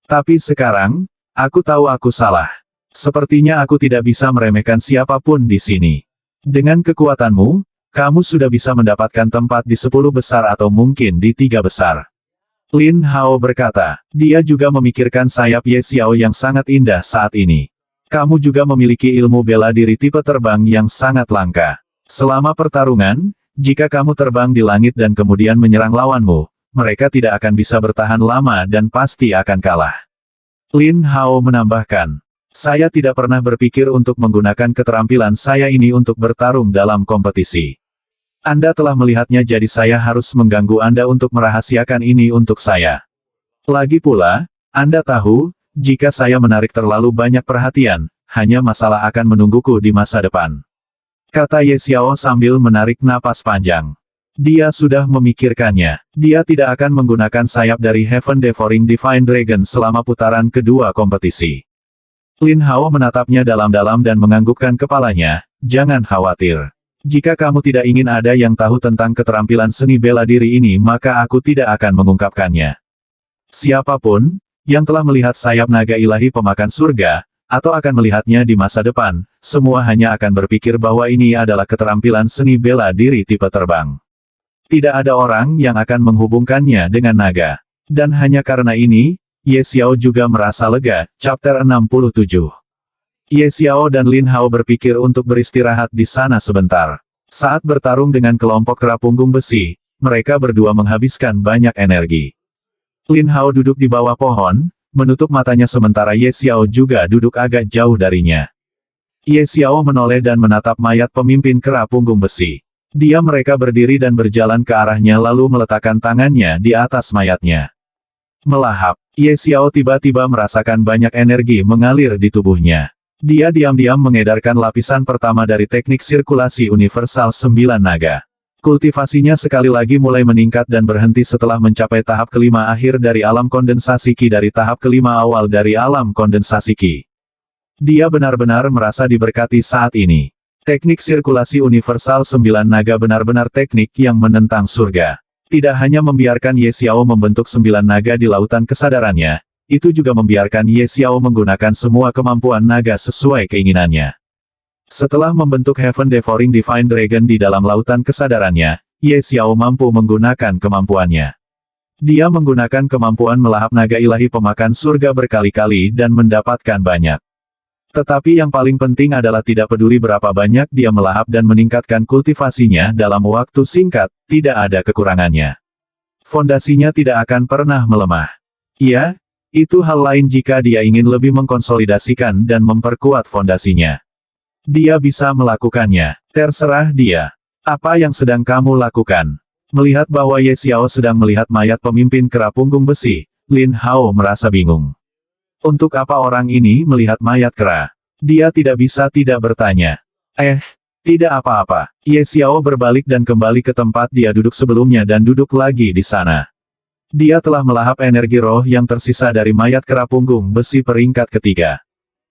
Tapi sekarang, aku tahu aku salah. Sepertinya aku tidak bisa meremehkan siapapun di sini. Dengan kekuatanmu, kamu sudah bisa mendapatkan tempat di 10 besar atau mungkin di 3 besar. Lin Hao berkata, dia juga memikirkan sayap Ye Xiao yang sangat indah saat ini. Kamu juga memiliki ilmu bela diri tipe terbang yang sangat langka. Selama pertarungan, jika kamu terbang di langit dan kemudian menyerang lawanmu, mereka tidak akan bisa bertahan lama dan pasti akan kalah. Lin Hao menambahkan, saya tidak pernah berpikir untuk menggunakan keterampilan saya ini untuk bertarung dalam kompetisi. Anda telah melihatnya jadi saya harus mengganggu Anda untuk merahasiakan ini untuk saya. Lagi pula, Anda tahu, jika saya menarik terlalu banyak perhatian, hanya masalah akan menungguku di masa depan. Kata Ye Xiao sambil menarik napas panjang. Dia sudah memikirkannya. Dia tidak akan menggunakan sayap dari Heaven Devouring Divine Dragon selama putaran kedua kompetisi. Lin Hao menatapnya dalam-dalam dan menganggukkan kepalanya, jangan khawatir. Jika kamu tidak ingin ada yang tahu tentang keterampilan seni bela diri ini maka aku tidak akan mengungkapkannya. Siapapun, yang telah melihat sayap naga ilahi pemakan surga, atau akan melihatnya di masa depan, semua hanya akan berpikir bahwa ini adalah keterampilan seni bela diri tipe terbang. Tidak ada orang yang akan menghubungkannya dengan naga. Dan hanya karena ini, Ye Xiao juga merasa lega. Chapter 67. Ye Xiao dan Lin Hao berpikir untuk beristirahat di sana sebentar. Saat bertarung dengan kelompok kera punggung besi, mereka berdua menghabiskan banyak energi. Lin Hao duduk di bawah pohon, menutup matanya sementara Ye Xiao juga duduk agak jauh darinya. Ye Xiao menoleh dan menatap mayat pemimpin kera punggung besi. Mereka berdiri dan berjalan ke arahnya lalu meletakkan tangannya di atas mayatnya. Melahap, Ye Xiao tiba-tiba merasakan banyak energi mengalir di tubuhnya. Dia diam-diam mengedarkan lapisan pertama dari teknik sirkulasi universal 9 naga. Kultivasinya sekali lagi mulai meningkat dan berhenti setelah mencapai tahap kelima akhir dari alam kondensasi Qi dari tahap kelima awal dari alam kondensasi Qi. Dia benar-benar merasa diberkati saat ini. Teknik sirkulasi universal 9 naga benar-benar teknik yang menentang surga. Tidak hanya membiarkan Ye Xiao membentuk 9 naga di lautan kesadarannya, itu juga membiarkan Ye Xiao menggunakan semua kemampuan naga sesuai keinginannya. Setelah membentuk Heaven Devouring Divine Dragon di dalam lautan kesadarannya, Ye Xiao mampu menggunakan kemampuannya. Dia menggunakan kemampuan melahap naga ilahi pemakan surga berkali-kali dan mendapatkan banyak. Tetapi yang paling penting adalah tidak peduli berapa banyak dia melahap dan meningkatkan kultivasinya dalam waktu singkat, tidak ada kekurangannya. Fondasinya tidak akan pernah melemah. Ya, itu hal lain jika dia ingin lebih mengkonsolidasikan dan memperkuat fondasinya. Dia bisa melakukannya. Terserah dia. Apa yang sedang kamu lakukan? Melihat bahwa Ye Xiao sedang melihat mayat pemimpin kera punggung besi, Lin Hao merasa bingung. Untuk apa orang ini melihat mayat kera? Dia tidak bisa tidak bertanya. Tidak apa-apa. Ye Xiao berbalik dan kembali ke tempat dia duduk sebelumnya dan duduk lagi di sana. Dia telah melahap energi roh yang tersisa dari mayat kera punggung besi peringkat ketiga.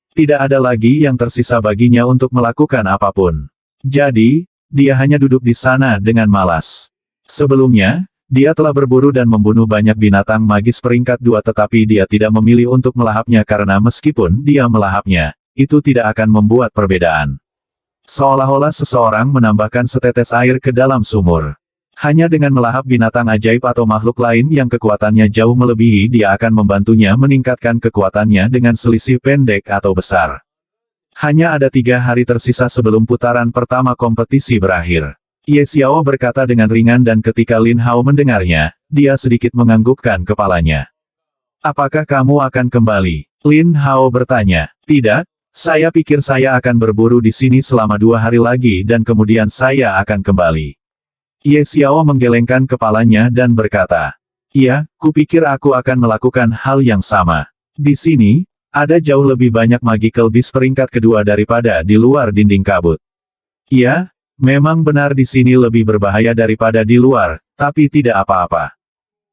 Tidak ada lagi yang tersisa baginya untuk melakukan apapun. Jadi, dia hanya duduk di sana dengan malas. Sebelumnya, dia telah berburu dan membunuh banyak binatang magis peringkat 2 tetapi dia tidak memilih untuk melahapnya karena meskipun dia melahapnya, itu tidak akan membuat perbedaan. Seolah-olah seseorang menambahkan setetes air ke dalam sumur. Hanya dengan melahap binatang ajaib atau makhluk lain yang kekuatannya jauh melebihi dia akan membantunya meningkatkan kekuatannya dengan selisih pendek atau besar. Hanya ada 3 hari tersisa sebelum putaran pertama kompetisi berakhir. Ye Xiao berkata dengan ringan dan ketika Lin Hao mendengarnya, dia sedikit menganggukkan kepalanya. Apakah kamu akan kembali? Lin Hao bertanya. Tidak, saya pikir saya akan berburu di sini selama 2 hari lagi dan kemudian saya akan kembali. Ye Xiao menggelengkan kepalanya dan berkata. Iya, kupikir aku akan melakukan hal yang sama. Di sini, ada jauh lebih banyak magical beast peringkat kedua daripada di luar dinding kabut. Iya, memang benar di sini lebih berbahaya daripada di luar, tapi tidak apa-apa.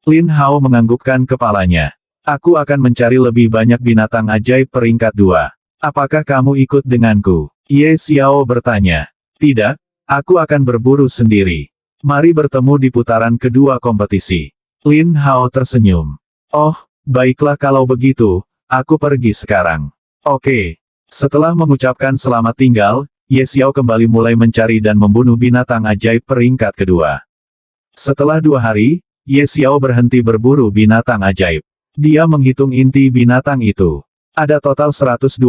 Lin Hao menganggukkan kepalanya. Aku akan mencari lebih banyak binatang ajaib peringkat 2. Apakah kamu ikut denganku? Ye Xiao bertanya. Tidak, aku akan berburu sendiri. Mari bertemu di putaran kedua kompetisi. Lin Hao tersenyum. Oh, baiklah kalau begitu, aku pergi sekarang. Oke. Setelah mengucapkan selamat tinggal, Ye Xiao kembali mulai mencari dan membunuh binatang ajaib peringkat kedua. Setelah 2 hari, Ye Xiao berhenti berburu binatang ajaib. Dia menghitung inti binatang itu. Ada total 122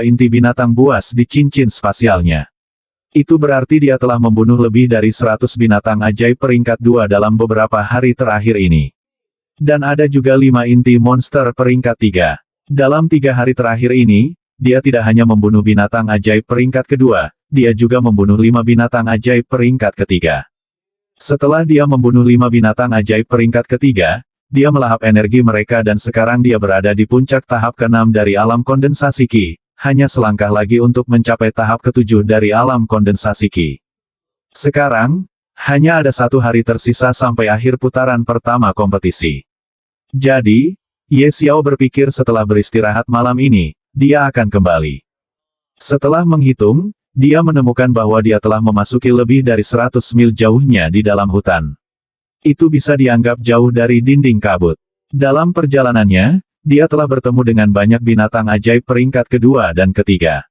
inti binatang buas di cincin spasialnya. Itu berarti dia telah membunuh lebih dari 100 binatang ajaib peringkat 2 dalam beberapa hari terakhir ini. Dan ada juga 5 inti monster peringkat 3. Dalam 3 hari terakhir ini, dia tidak hanya membunuh binatang ajaib peringkat kedua, dia juga membunuh 5 binatang ajaib peringkat ketiga. Setelah dia membunuh 5 binatang ajaib peringkat ketiga, dia melahap energi mereka dan sekarang dia berada di puncak tahap ke-6 dari alam kondensasi Qi, hanya selangkah lagi untuk mencapai tahap ke-7 dari alam kondensasi Qi. Sekarang, hanya ada 1 hari tersisa sampai akhir putaran pertama kompetisi. Jadi, Ye Xiao berpikir setelah beristirahat malam ini, dia akan kembali. Setelah menghitung, dia menemukan bahwa dia telah memasuki lebih dari 100 mil jauhnya di dalam hutan. Itu bisa dianggap jauh dari dinding kabut. Dalam perjalanannya, dia telah bertemu dengan banyak binatang ajaib peringkat kedua dan ketiga.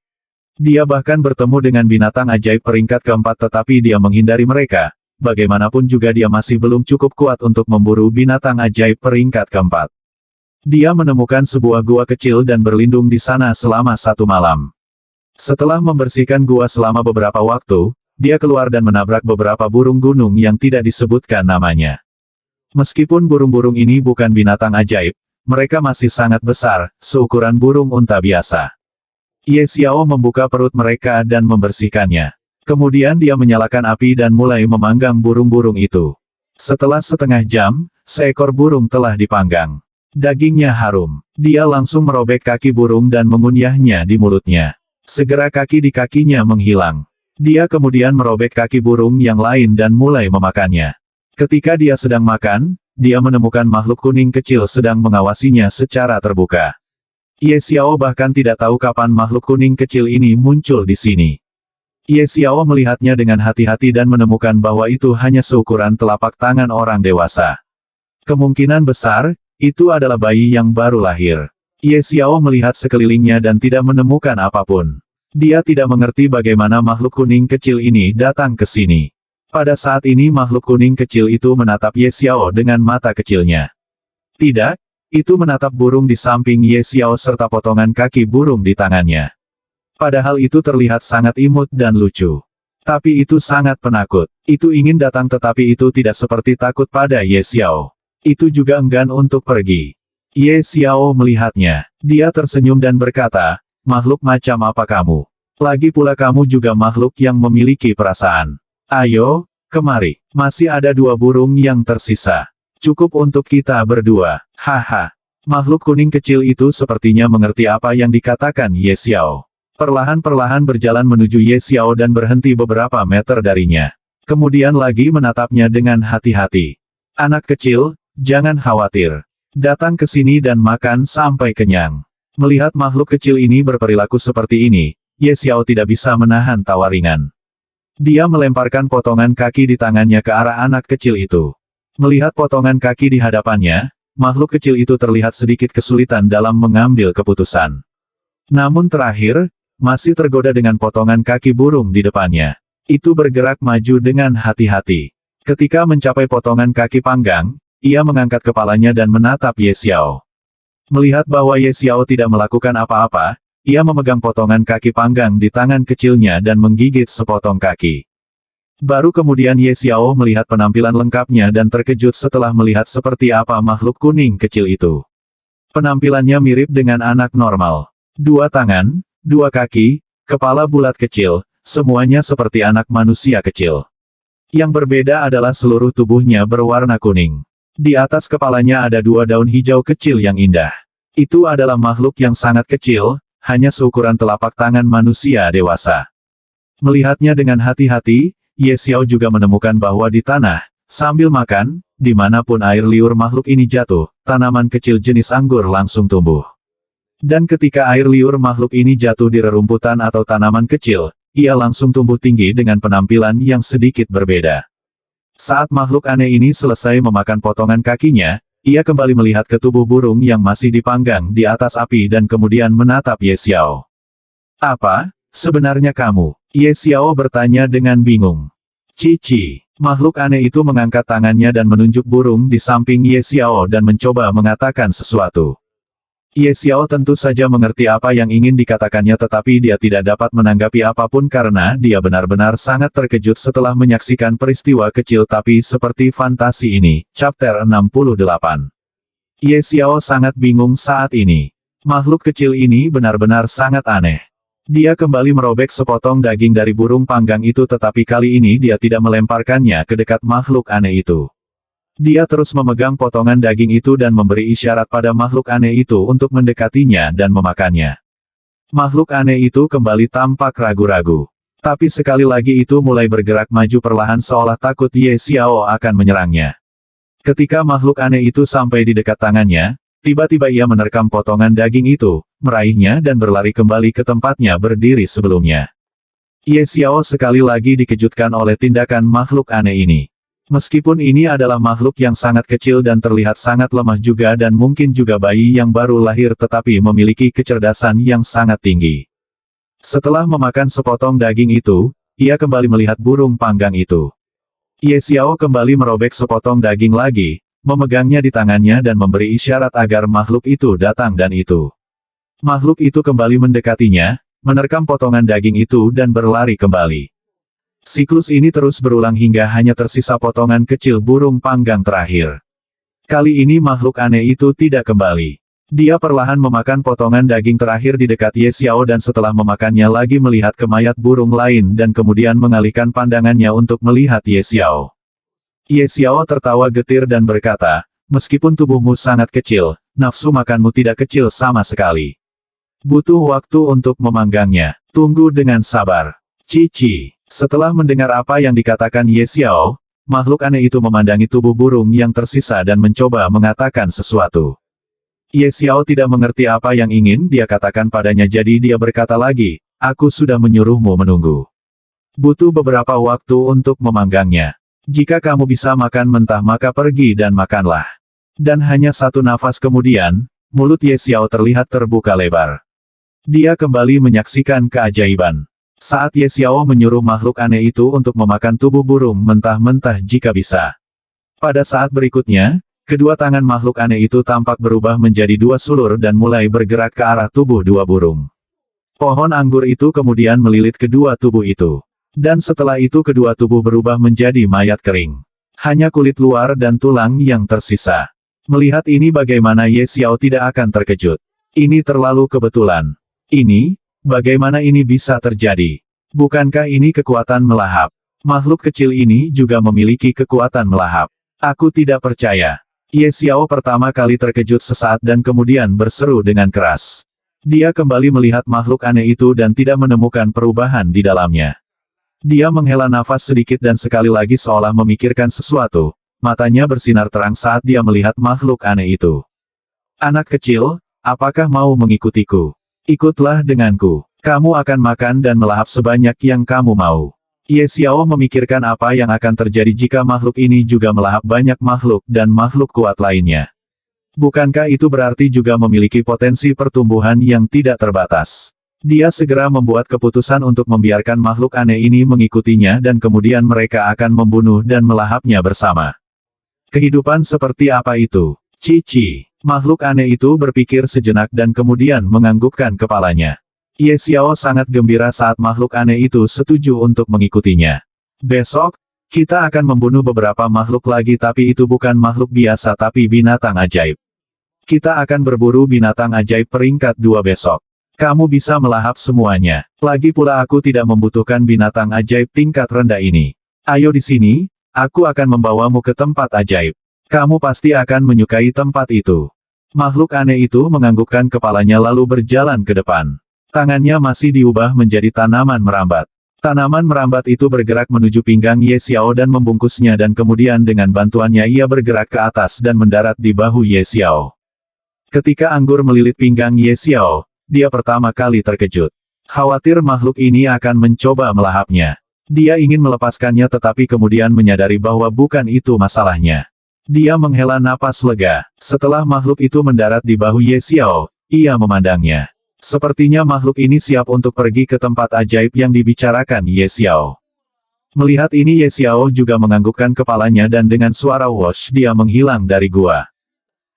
Dia bahkan bertemu dengan binatang ajaib peringkat keempat tetapi dia menghindari mereka. Bagaimanapun juga dia masih belum cukup kuat untuk memburu binatang ajaib peringkat keempat. Dia menemukan sebuah gua kecil dan berlindung di sana selama 1 malam. Setelah membersihkan gua selama beberapa waktu, dia keluar dan menabrak beberapa burung gunung yang tidak disebutkan namanya. Meskipun burung-burung ini bukan binatang ajaib, mereka masih sangat besar, seukuran burung unta biasa. Ye Xiao membuka perut mereka dan membersihkannya. Kemudian dia menyalakan api dan mulai memanggang burung-burung itu. Setelah setengah jam, seekor burung telah dipanggang. Dagingnya harum. Dia langsung merobek kaki burung dan mengunyahnya di mulutnya. Segera kaki di kakinya menghilang. Dia kemudian merobek kaki burung yang lain dan mulai memakannya. Ketika dia sedang makan, dia menemukan makhluk kuning kecil sedang mengawasinya secara terbuka. Ye Xiao bahkan tidak tahu kapan makhluk kuning kecil ini muncul di sini. Ye Xiao melihatnya dengan hati-hati dan menemukan bahwa itu hanya seukuran telapak tangan orang dewasa. Kemungkinan besar, itu adalah bayi yang baru lahir. Ye Xiao melihat sekelilingnya dan tidak menemukan apapun. Dia tidak mengerti bagaimana makhluk kuning kecil ini datang ke sini. Pada saat ini makhluk kuning kecil itu menatap Ye Xiao dengan mata kecilnya. Tidak. Itu menatap burung di samping Ye Xiao serta potongan kaki burung di tangannya. Padahal itu terlihat sangat imut dan lucu. Tapi itu sangat penakut. Itu ingin datang tetapi itu tidak seperti takut pada Ye Xiao. Itu juga enggan untuk pergi. Ye Xiao melihatnya. Dia tersenyum dan berkata, makhluk macam apa kamu? Lagi pula kamu juga makhluk yang memiliki perasaan. Ayo, kemari. Masih ada 2 burung yang tersisa. Cukup untuk kita berdua. Haha. Makhluk kuning kecil itu sepertinya mengerti apa yang dikatakan Ye Xiao. Perlahan-perlahan berjalan menuju Ye Xiao dan berhenti beberapa meter darinya. Kemudian lagi menatapnya dengan hati-hati. Anak kecil, jangan khawatir. Datang ke sini dan makan sampai kenyang. Melihat makhluk kecil ini berperilaku seperti ini, Ye Xiao tidak bisa menahan tawa ringan. Dia melemparkan potongan kaki di tangannya ke arah anak kecil itu. Melihat potongan kaki di hadapannya, makhluk kecil itu terlihat sedikit kesulitan dalam mengambil keputusan. Namun terakhir, masih tergoda dengan potongan kaki burung di depannya. Itu bergerak maju dengan hati-hati. Ketika mencapai potongan kaki panggang, ia mengangkat kepalanya dan menatap Ye Xiao. Melihat bahwa Ye Xiao tidak melakukan apa-apa, ia memegang potongan kaki panggang di tangan kecilnya dan menggigit sepotong kaki. Baru kemudian Ye Xiao melihat penampilan lengkapnya dan terkejut setelah melihat seperti apa makhluk kuning kecil itu. Penampilannya mirip dengan anak normal. 2 tangan, 2 kaki, kepala bulat kecil, semuanya seperti anak manusia kecil. Yang berbeda adalah seluruh tubuhnya berwarna kuning. Di atas kepalanya ada 2 daun hijau kecil yang indah. Itu adalah makhluk yang sangat kecil, hanya seukuran telapak tangan manusia dewasa. Melihatnya dengan hati-hati, Ye Xiao juga menemukan bahwa di tanah, sambil makan, dimanapun air liur makhluk ini jatuh, tanaman kecil jenis anggur langsung tumbuh. Dan ketika air liur makhluk ini jatuh di rerumputan atau tanaman kecil, ia langsung tumbuh tinggi dengan penampilan yang sedikit berbeda. Saat makhluk aneh ini selesai memakan potongan kakinya, ia kembali melihat ke tubuh burung yang masih dipanggang di atas api dan kemudian menatap Ye Xiao. Apa, sebenarnya kamu? Ye Xiao bertanya dengan bingung. Cici. Makhluk aneh itu mengangkat tangannya dan menunjuk burung di samping Ye Xiao dan mencoba mengatakan sesuatu. Ye Xiao tentu saja mengerti apa yang ingin dikatakannya tetapi dia tidak dapat menanggapi apapun karena dia benar-benar sangat terkejut setelah menyaksikan peristiwa kecil tapi seperti fantasi ini. Chapter 68. Ye Xiao sangat bingung saat ini. Makhluk kecil ini benar-benar sangat aneh. Dia kembali merobek sepotong daging dari burung panggang itu tetapi kali ini dia tidak melemparkannya ke dekat makhluk aneh itu. Dia terus memegang potongan daging itu dan memberi isyarat pada makhluk aneh itu untuk mendekatinya dan memakannya. Makhluk aneh itu kembali tampak ragu-ragu. Tapi sekali lagi itu mulai bergerak maju perlahan seolah takut Ye Xiao akan menyerangnya. Ketika makhluk aneh itu sampai di dekat tangannya, tiba-tiba ia menerkam potongan daging itu, meraihnya dan berlari kembali ke tempatnya berdiri sebelumnya. Ye Xiao sekali lagi dikejutkan oleh tindakan makhluk aneh ini. Meskipun ini adalah makhluk yang sangat kecil dan terlihat sangat lemah juga dan mungkin juga bayi yang baru lahir tetapi memiliki kecerdasan yang sangat tinggi. Setelah memakan sepotong daging itu, ia kembali melihat burung panggang itu. Ye Xiao kembali merobek sepotong daging lagi, memegangnya di tangannya dan memberi isyarat agar makhluk itu datang dan itu. Makhluk itu kembali mendekatinya, menerkam potongan daging itu dan berlari kembali. Siklus ini terus berulang hingga hanya tersisa potongan kecil burung panggang terakhir. Kali ini makhluk aneh itu tidak kembali. Dia perlahan memakan potongan daging terakhir di dekat Ye Xiao dan setelah memakannya lagi melihat ke mayat burung lain dan kemudian mengalihkan pandangannya untuk melihat Ye Xiao. Ye Xiao tertawa getir dan berkata, meskipun tubuhmu sangat kecil, nafsu makanmu tidak kecil sama sekali. Butuh waktu untuk memanggangnya. Tunggu dengan sabar. Cici. Setelah mendengar apa yang dikatakan Ye Xiao, makhluk aneh itu memandangi tubuh burung yang tersisa dan mencoba mengatakan sesuatu. Ye Xiao tidak mengerti apa yang ingin dia katakan padanya jadi dia berkata lagi, aku sudah menyuruhmu menunggu. Butuh beberapa waktu untuk memanggangnya. Jika kamu bisa makan mentah maka pergi dan makanlah. Dan hanya satu nafas kemudian, mulut Ye Xiao terlihat terbuka lebar. Dia kembali menyaksikan keajaiban. Saat Ye Xiao menyuruh makhluk aneh itu untuk memakan tubuh burung mentah-mentah jika bisa. Pada saat berikutnya, kedua tangan makhluk aneh itu tampak berubah menjadi dua sulur dan mulai bergerak ke arah tubuh dua burung. Pohon anggur itu kemudian melilit kedua tubuh itu. Dan setelah itu kedua tubuh berubah menjadi mayat kering. Hanya kulit luar dan tulang yang tersisa. Melihat ini bagaimana Ye Xiao tidak akan terkejut. Ini terlalu kebetulan. Bagaimana ini bisa terjadi? Bukankah ini kekuatan melahap? Makhluk kecil ini juga memiliki kekuatan melahap. Aku tidak percaya. Ye Xiao pertama kali terkejut sesaat dan kemudian berseru dengan keras. Dia kembali melihat makhluk aneh itu dan tidak menemukan perubahan di dalamnya. Dia menghela nafas sedikit dan sekali lagi seolah memikirkan sesuatu. Matanya bersinar terang saat dia melihat makhluk aneh itu. Anak kecil, apakah mau mengikutiku? Ikutlah denganku. Kamu akan makan dan melahap sebanyak yang kamu mau. Ye Xiao memikirkan apa yang akan terjadi jika makhluk ini juga melahap banyak makhluk dan makhluk kuat lainnya. Bukankah itu berarti juga memiliki potensi pertumbuhan yang tidak terbatas? Dia segera membuat keputusan untuk membiarkan makhluk aneh ini mengikutinya dan kemudian mereka akan membunuh dan melahapnya bersama. Kehidupan seperti apa itu? Cici. Makhluk aneh itu berpikir sejenak dan kemudian menganggukkan kepalanya. Ye Xiao sangat gembira saat makhluk aneh itu setuju untuk mengikutinya. Besok, kita akan membunuh beberapa makhluk lagi tapi itu bukan makhluk biasa tapi binatang ajaib. Kita akan berburu binatang ajaib peringkat 2 besok. Kamu bisa melahap semuanya. Lagi pula aku tidak membutuhkan binatang ajaib tingkat rendah ini. Ayo di sini, aku akan membawamu ke tempat ajaib. Kamu pasti akan menyukai tempat itu. Makhluk aneh itu menganggukkan kepalanya lalu berjalan ke depan. Tangannya masih diubah menjadi tanaman merambat. Tanaman merambat itu bergerak menuju pinggang Ye Xiao dan membungkusnya dan kemudian dengan bantuannya ia bergerak ke atas dan mendarat di bahu Ye Xiao. Ketika anggur melilit pinggang Ye Xiao, dia pertama kali terkejut. Khawatir makhluk ini akan mencoba melahapnya. Dia ingin melepaskannya tetapi kemudian menyadari bahwa bukan itu masalahnya. Dia menghela napas lega. Setelah makhluk itu mendarat di bahu Ye Xiao, ia memandangnya. Sepertinya makhluk ini siap untuk pergi ke tempat ajaib yang dibicarakan Ye Xiao. Melihat ini Ye Xiao juga menganggukkan kepalanya dan dengan suara wosh dia menghilang dari gua.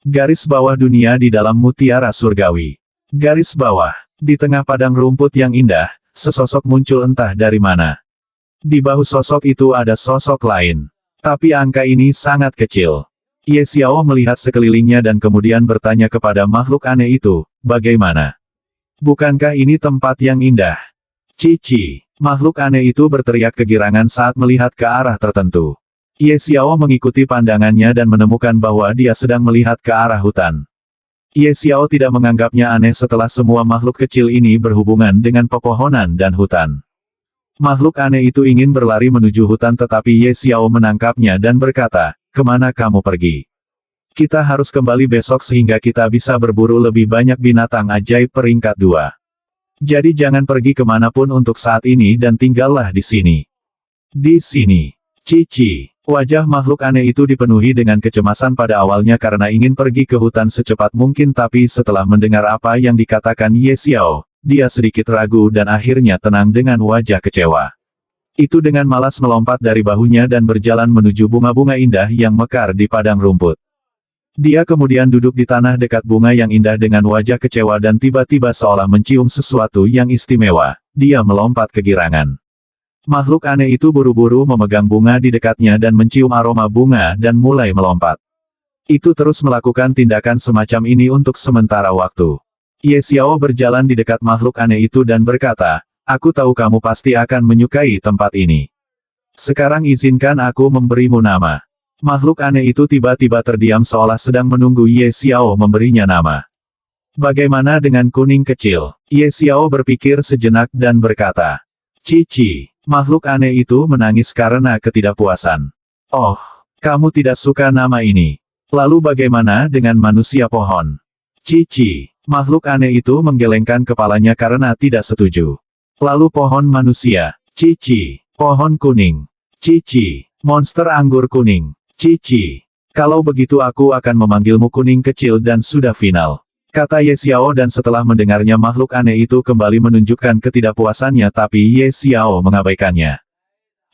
Garis bawah dunia di dalam mutiara surgawi. Garis bawah. Di tengah padang rumput yang indah, sesosok muncul entah dari mana. Di bahu sosok itu ada sosok lain. Tapi angka ini sangat kecil. Ye Xiao melihat sekelilingnya dan kemudian bertanya kepada makhluk aneh itu, bagaimana? Bukankah ini tempat yang indah? Cici. Makhluk aneh itu berteriak kegirangan saat melihat ke arah tertentu. Ye Xiao mengikuti pandangannya dan menemukan bahwa dia sedang melihat ke arah hutan. Ye Xiao tidak menganggapnya aneh setelah semua makhluk kecil ini berhubungan dengan pepohonan dan hutan. Makhluk aneh itu ingin berlari menuju hutan tetapi Ye Xiao menangkapnya dan berkata, kemana kamu pergi? Kita harus kembali besok sehingga kita bisa berburu lebih banyak binatang ajaib peringkat 2. Jadi jangan pergi kemanapun untuk saat ini dan tinggallah di sini. Di sini. Cici. Wajah makhluk aneh itu dipenuhi dengan kecemasan pada awalnya karena ingin pergi ke hutan secepat mungkin, tapi setelah mendengar apa yang dikatakan Ye Xiao, dia sedikit ragu dan akhirnya tenang dengan wajah kecewa. Itu dengan malas melompat dari bahunya dan berjalan menuju bunga-bunga indah yang mekar di padang rumput. Dia kemudian duduk di tanah dekat bunga yang indah dengan wajah kecewa dan tiba-tiba seolah mencium sesuatu yang istimewa, dia melompat kegirangan. Makhluk aneh itu buru-buru memegang bunga di dekatnya dan mencium aroma bunga dan mulai melompat. Itu terus melakukan tindakan semacam ini untuk sementara waktu. Ye Xiao berjalan di dekat makhluk aneh itu dan berkata, "Aku tahu kamu pasti akan menyukai tempat ini. Sekarang izinkan aku memberimu nama." Makhluk aneh itu tiba-tiba terdiam seolah sedang menunggu Ye Xiao memberinya nama. "Bagaimana dengan kuning kecil?" Ye Xiao berpikir sejenak dan berkata, "Cici." Makhluk aneh itu menangis karena ketidakpuasan. "Oh, kamu tidak suka nama ini. Lalu bagaimana dengan manusia pohon?" Cici. Makhluk aneh itu menggelengkan kepalanya karena tidak setuju. "Lalu pohon manusia." Cici. "Pohon kuning." Cici. "Monster anggur kuning." Cici. "Kalau begitu aku akan memanggilmu kuning kecil dan sudah final," kata Ye Xiao, dan setelah mendengarnya makhluk aneh itu kembali menunjukkan ketidakpuasannya, tapi Ye Xiao mengabaikannya.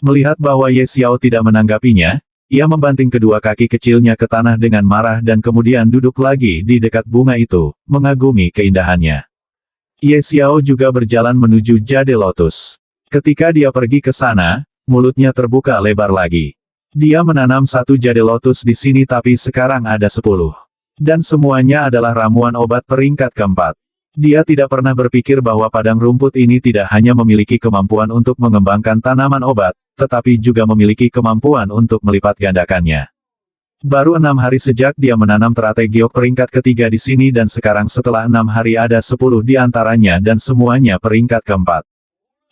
Melihat bahwa Ye Xiao tidak menanggapinya, ia membanting kedua kaki kecilnya ke tanah dengan marah dan kemudian duduk lagi di dekat bunga itu, mengagumi keindahannya. Ye Xiao juga berjalan menuju jade lotus. Ketika dia pergi ke sana, mulutnya terbuka lebar lagi. Dia menanam satu jade lotus di sini, tapi sekarang ada 10. Dan semuanya adalah ramuan obat peringkat keempat. Dia tidak pernah berpikir bahwa padang rumput ini tidak hanya memiliki kemampuan untuk mengembangkan tanaman obat, tetapi juga memiliki kemampuan untuk melipat gandakannya. Baru 6 hari sejak dia menanam teratai giok peringkat ketiga di sini, dan sekarang setelah 6 hari ada 10 di antaranya dan semuanya peringkat keempat.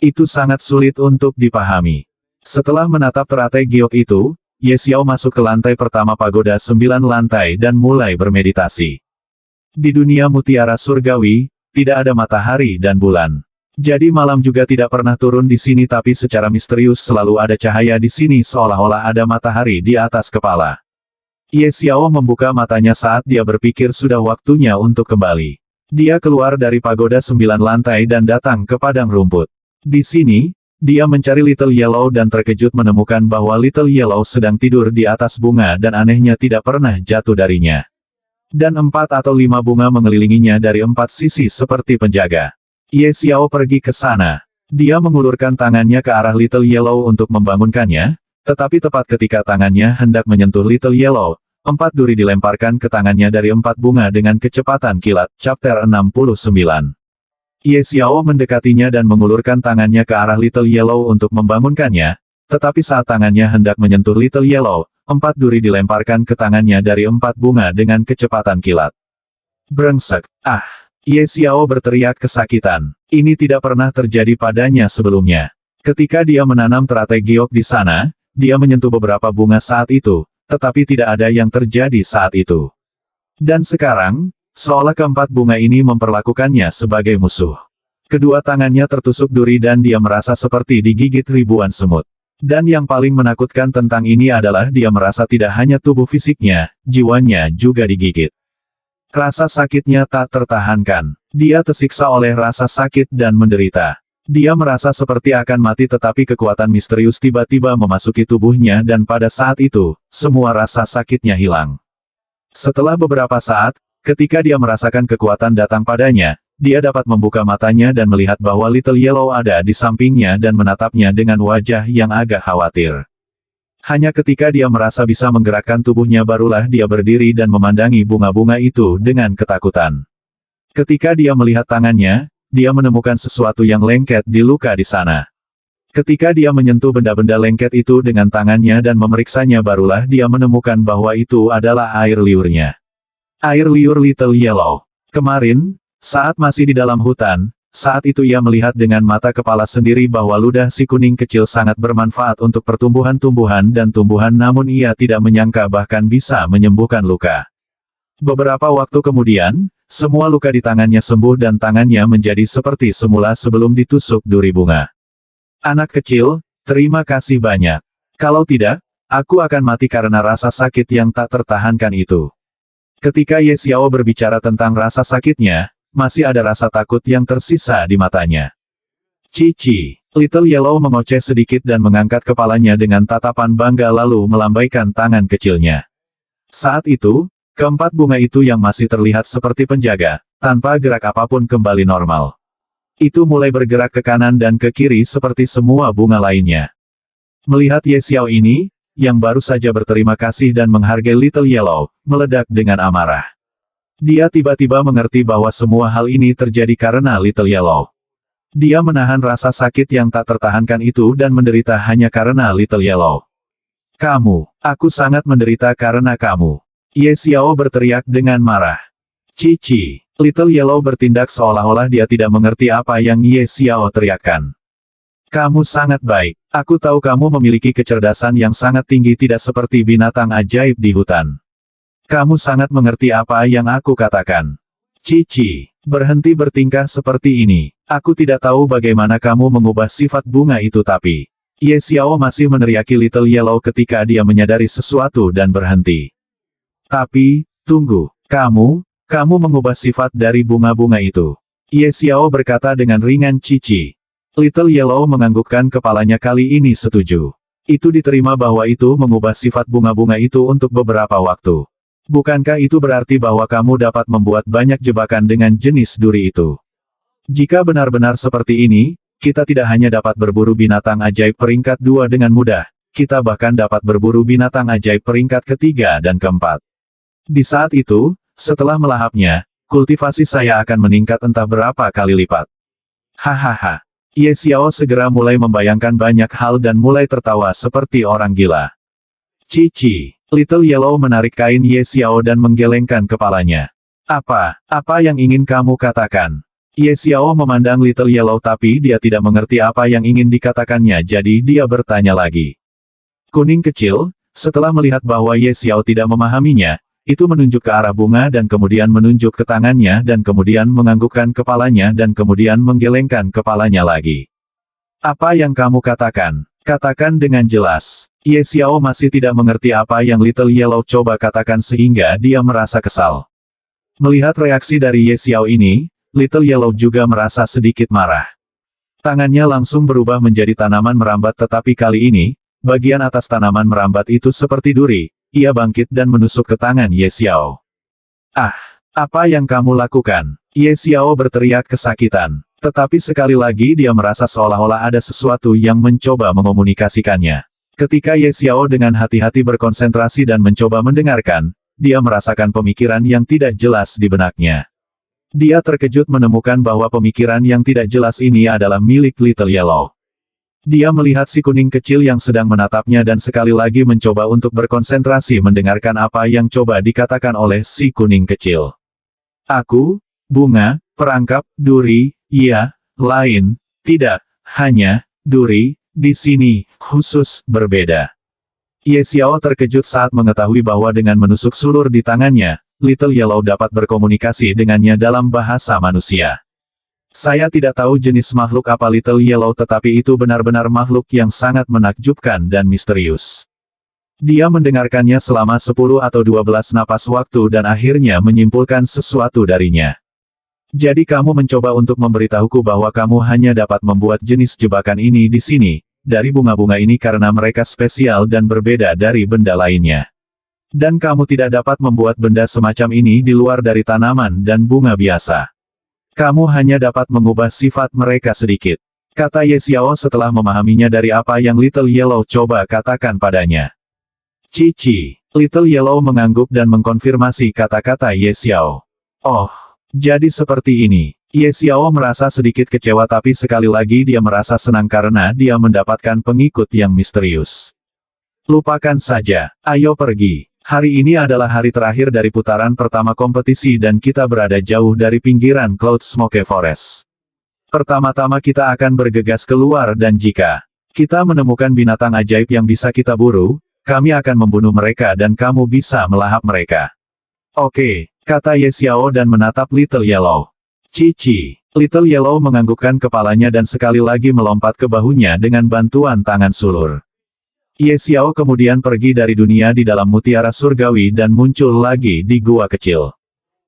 Itu sangat sulit untuk dipahami. Setelah menatap teratai giok itu, Ye Xiao masuk ke lantai pertama pagoda 9 lantai dan mulai bermeditasi. Di dunia mutiara surgawi, tidak ada matahari dan bulan. Jadi malam juga tidak pernah turun di sini, tapi secara misterius selalu ada cahaya di sini seolah-olah ada matahari di atas kepala. Ye Xiao membuka matanya saat dia berpikir sudah waktunya untuk kembali. Dia keluar dari pagoda 9 lantai dan datang ke padang rumput. Di sini, dia mencari Little Yellow dan terkejut menemukan bahwa Little Yellow sedang tidur di atas bunga dan anehnya tidak pernah jatuh darinya. Dan 4 atau 5 bunga mengelilinginya dari 4 sisi seperti penjaga. Ye Xiao pergi ke sana. Dia mengulurkan tangannya ke arah Little Yellow untuk membangunkannya, tetapi tepat ketika tangannya hendak menyentuh Little Yellow, 4 duri dilemparkan ke tangannya dari 4 bunga dengan kecepatan kilat. Chapter 69. Ye Xiao mendekatinya dan mengulurkan tangannya ke arah Little Yellow untuk membangunkannya, tetapi saat tangannya hendak menyentuh Little Yellow, 4 duri dilemparkan ke tangannya dari 4 bunga dengan kecepatan kilat. Brengsek! Ah! Ye Xiao berteriak kesakitan. Ini tidak pernah terjadi padanya sebelumnya. Ketika dia menanam teratai giok di sana, dia menyentuh beberapa bunga saat itu, tetapi tidak ada yang terjadi saat itu. Dan sekarang, seolah keempat bunga ini memperlakukannya sebagai musuh. Kedua tangannya tertusuk duri dan dia merasa seperti digigit ribuan semut. Dan yang paling menakutkan tentang ini adalah dia merasa tidak hanya tubuh fisiknya, jiwanya juga digigit. Rasa sakitnya tak tertahankan. Dia tersiksa oleh rasa sakit dan menderita. Dia merasa seperti akan mati, tetapi kekuatan misterius tiba-tiba memasuki tubuhnya dan pada saat itu, semua rasa sakitnya hilang. Setelah beberapa saat, ketika dia merasakan kekuatan datang padanya, dia dapat membuka matanya dan melihat bahwa Little Yellow ada di sampingnya dan menatapnya dengan wajah yang agak khawatir. Hanya ketika dia merasa bisa menggerakkan tubuhnya barulah dia berdiri dan memandangi bunga-bunga itu dengan ketakutan. Ketika dia melihat tangannya, dia menemukan sesuatu yang lengket di luka di sana. Ketika dia menyentuh benda-benda lengket itu dengan tangannya dan memeriksanya barulah dia menemukan bahwa itu adalah air liurnya. Air liur Little Yellow. Kemarin, saat masih di dalam hutan, saat itu ia melihat dengan mata kepala sendiri bahwa ludah si kuning kecil sangat bermanfaat untuk pertumbuhan-tumbuhan dan tumbuhan, namun ia tidak menyangka bahkan bisa menyembuhkan luka. Beberapa waktu kemudian, semua luka di tangannya sembuh dan tangannya menjadi seperti semula sebelum ditusuk duri bunga. Anak kecil, terima kasih banyak. Kalau tidak, aku akan mati karena rasa sakit yang tak tertahankan itu. Ketika Ye Xiao berbicara tentang rasa sakitnya, masih ada rasa takut yang tersisa di matanya. Cici, Little Yellow mengoceh sedikit dan mengangkat kepalanya dengan tatapan bangga lalu melambaikan tangan kecilnya. Saat itu, keempat bunga itu yang masih terlihat seperti penjaga, tanpa gerak apapun kembali normal. Itu mulai bergerak ke kanan dan ke kiri seperti semua bunga lainnya. Melihat Ye Xiao ini, yang baru saja berterima kasih dan menghargai Little Yellow, meledak dengan amarah. Dia tiba-tiba mengerti bahwa semua hal ini terjadi karena Little Yellow. Dia menahan rasa sakit yang tak tertahankan itu dan menderita hanya karena Little Yellow. Aku sangat menderita karena kamu. Ye Xiao berteriak dengan marah. Cici, Little Yellow bertindak seolah-olah dia tidak mengerti apa yang Ye Xiao teriakkan. Kamu sangat baik. Aku tahu kamu memiliki kecerdasan yang sangat tinggi tidak seperti binatang ajaib di hutan. Kamu sangat mengerti apa yang aku katakan. Cici, berhenti bertingkah seperti ini. Aku tidak tahu bagaimana kamu mengubah sifat bunga itu tapi... Ye Xiao masih meneriaki Little Yellow ketika dia menyadari sesuatu dan berhenti. Tapi, tunggu, kamu mengubah sifat dari bunga-bunga itu. Ye Xiao berkata dengan ringan. Cici. Little Yellow menganggukkan kepalanya kali ini setuju. Itu diterima bahwa itu mengubah sifat bunga-bunga itu untuk beberapa waktu. Bukankah itu berarti bahwa kamu dapat membuat banyak jebakan dengan jenis duri itu? Jika benar-benar seperti ini, kita tidak hanya dapat berburu binatang ajaib peringkat 2 dengan mudah, kita bahkan dapat berburu binatang ajaib peringkat ketiga dan keempat. Di saat itu, setelah melahapnya, kultivasi saya akan meningkat entah berapa kali lipat. Hahaha. Ye Xiao segera mulai membayangkan banyak hal dan mulai tertawa seperti orang gila. Cici, Little Yellow menarik kain Ye Xiao dan menggelengkan kepalanya. Apa yang ingin kamu katakan? Ye Xiao memandang Little Yellow tapi dia tidak mengerti apa yang ingin dikatakannya jadi dia bertanya lagi. Kuning kecil, setelah melihat bahwa Ye Xiao tidak memahaminya, itu menunjuk ke arah bunga dan kemudian menunjuk ke tangannya dan kemudian menganggukkan kepalanya dan kemudian menggelengkan kepalanya lagi. Apa yang kamu katakan? Katakan dengan jelas. Ye Xiao masih tidak mengerti apa yang Little Yellow coba katakan sehingga dia merasa kesal. Melihat reaksi dari Ye Xiao ini, Little Yellow juga merasa sedikit marah. Tangannya langsung berubah menjadi tanaman merambat tetapi kali ini, bagian atas tanaman merambat itu seperti duri, ia bangkit dan menusuk ke tangan Ye Xiao. Apa yang kamu lakukan? Ye Xiao berteriak kesakitan. Tetapi sekali lagi dia merasa seolah-olah ada sesuatu yang mencoba mengomunikasikannya. Ketika Ye Xiao dengan hati-hati berkonsentrasi dan mencoba mendengarkan, dia merasakan pemikiran yang tidak jelas di benaknya. Dia terkejut menemukan bahwa pemikiran yang tidak jelas ini adalah milik Little Yellow. Dia melihat si kuning kecil yang sedang menatapnya dan sekali lagi mencoba untuk berkonsentrasi mendengarkan apa yang coba dikatakan oleh si kuning kecil. Aku, bunga, perangkap, duri, iya, lain, tidak, hanya, duri, di sini, khusus, berbeda. Ye Xiao terkejut saat mengetahui bahwa dengan menusuk sulur di tangannya, Little Yellow dapat berkomunikasi dengannya dalam bahasa manusia. Saya tidak tahu jenis makhluk apa Little Yellow tetapi itu benar-benar makhluk yang sangat menakjubkan dan misterius. Dia mendengarkannya selama 10 atau 12 napas waktu dan akhirnya menyimpulkan sesuatu darinya. Jadi kamu mencoba untuk memberitahuku bahwa kamu hanya dapat membuat jenis jebakan ini di sini, dari bunga-bunga ini karena mereka spesial dan berbeda dari benda lainnya. Dan kamu tidak dapat membuat benda semacam ini di luar dari tanaman dan bunga biasa. Kamu hanya dapat mengubah sifat mereka sedikit. Kata Ye Xiao setelah memahaminya dari apa yang Little Yellow coba katakan padanya. Cici, Little Yellow mengangguk dan mengkonfirmasi kata-kata Ye Xiao. Oh, jadi seperti ini. Ye Xiao merasa sedikit kecewa tapi sekali lagi dia merasa senang karena dia mendapatkan pengikut yang misterius. Lupakan saja, ayo pergi. Hari ini adalah hari terakhir dari putaran pertama kompetisi dan kita berada jauh dari pinggiran Cloud Smoke Forest. Pertama-tama kita akan bergegas keluar dan jika kita menemukan binatang ajaib yang bisa kita buru, kami akan membunuh mereka dan kamu bisa melahap mereka. Oke, kata Ye Xiao dan menatap Little Yellow. Cici. Little Yellow menganggukkan kepalanya dan sekali lagi melompat ke bahunya dengan bantuan tangan sulur. Ye Xiao kemudian pergi dari dunia di dalam mutiara surgawi dan muncul lagi di gua kecil.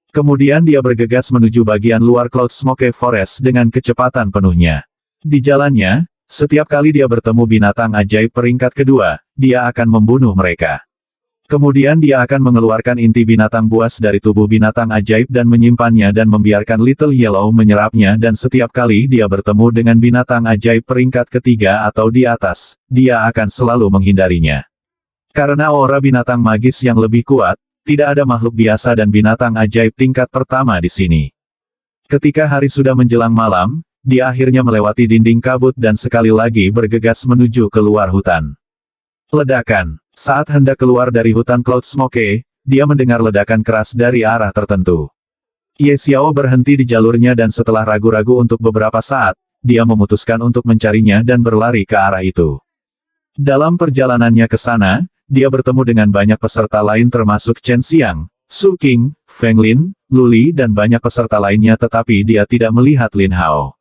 Kemudian dia bergegas menuju bagian luar Cloud Smoke Forest dengan kecepatan penuhnya. Di jalannya, setiap kali dia bertemu binatang ajaib peringkat kedua, dia akan membunuh mereka. Kemudian dia akan mengeluarkan inti binatang buas dari tubuh binatang ajaib dan menyimpannya dan membiarkan Little Yellow menyerapnya dan setiap kali dia bertemu dengan binatang ajaib peringkat ketiga atau di atas, dia akan selalu menghindarinya. Karena aura binatang magis yang lebih kuat, tidak ada makhluk biasa dan binatang ajaib tingkat pertama di sini. Ketika hari sudah menjelang malam, dia akhirnya melewati dinding kabut dan sekali lagi bergegas menuju keluar hutan. Ledakan. Saat hendak keluar dari hutan Cloud Smoke, dia mendengar ledakan keras dari arah tertentu. Ye Xiao berhenti di jalurnya dan setelah ragu-ragu untuk beberapa saat, dia memutuskan untuk mencarinya dan berlari ke arah itu. Dalam perjalanannya ke sana, dia bertemu dengan banyak peserta lain termasuk Chen Xiang, Su Qing, Feng Lin, Lu Li dan banyak peserta lainnya tetapi dia tidak melihat Lin Hao.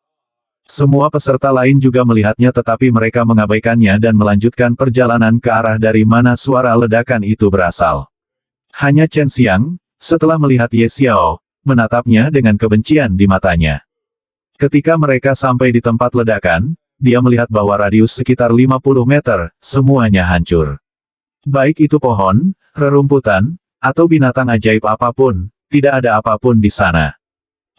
Semua peserta lain juga melihatnya tetapi mereka mengabaikannya dan melanjutkan perjalanan ke arah dari mana suara ledakan itu berasal. Hanya Chen Xiang, setelah melihat Ye Xiao, menatapnya dengan kebencian di matanya. Ketika mereka sampai di tempat ledakan, dia melihat bahwa radius sekitar 50 meter, semuanya hancur. Baik itu pohon, rerumputan, atau binatang ajaib apapun, tidak ada apapun di sana.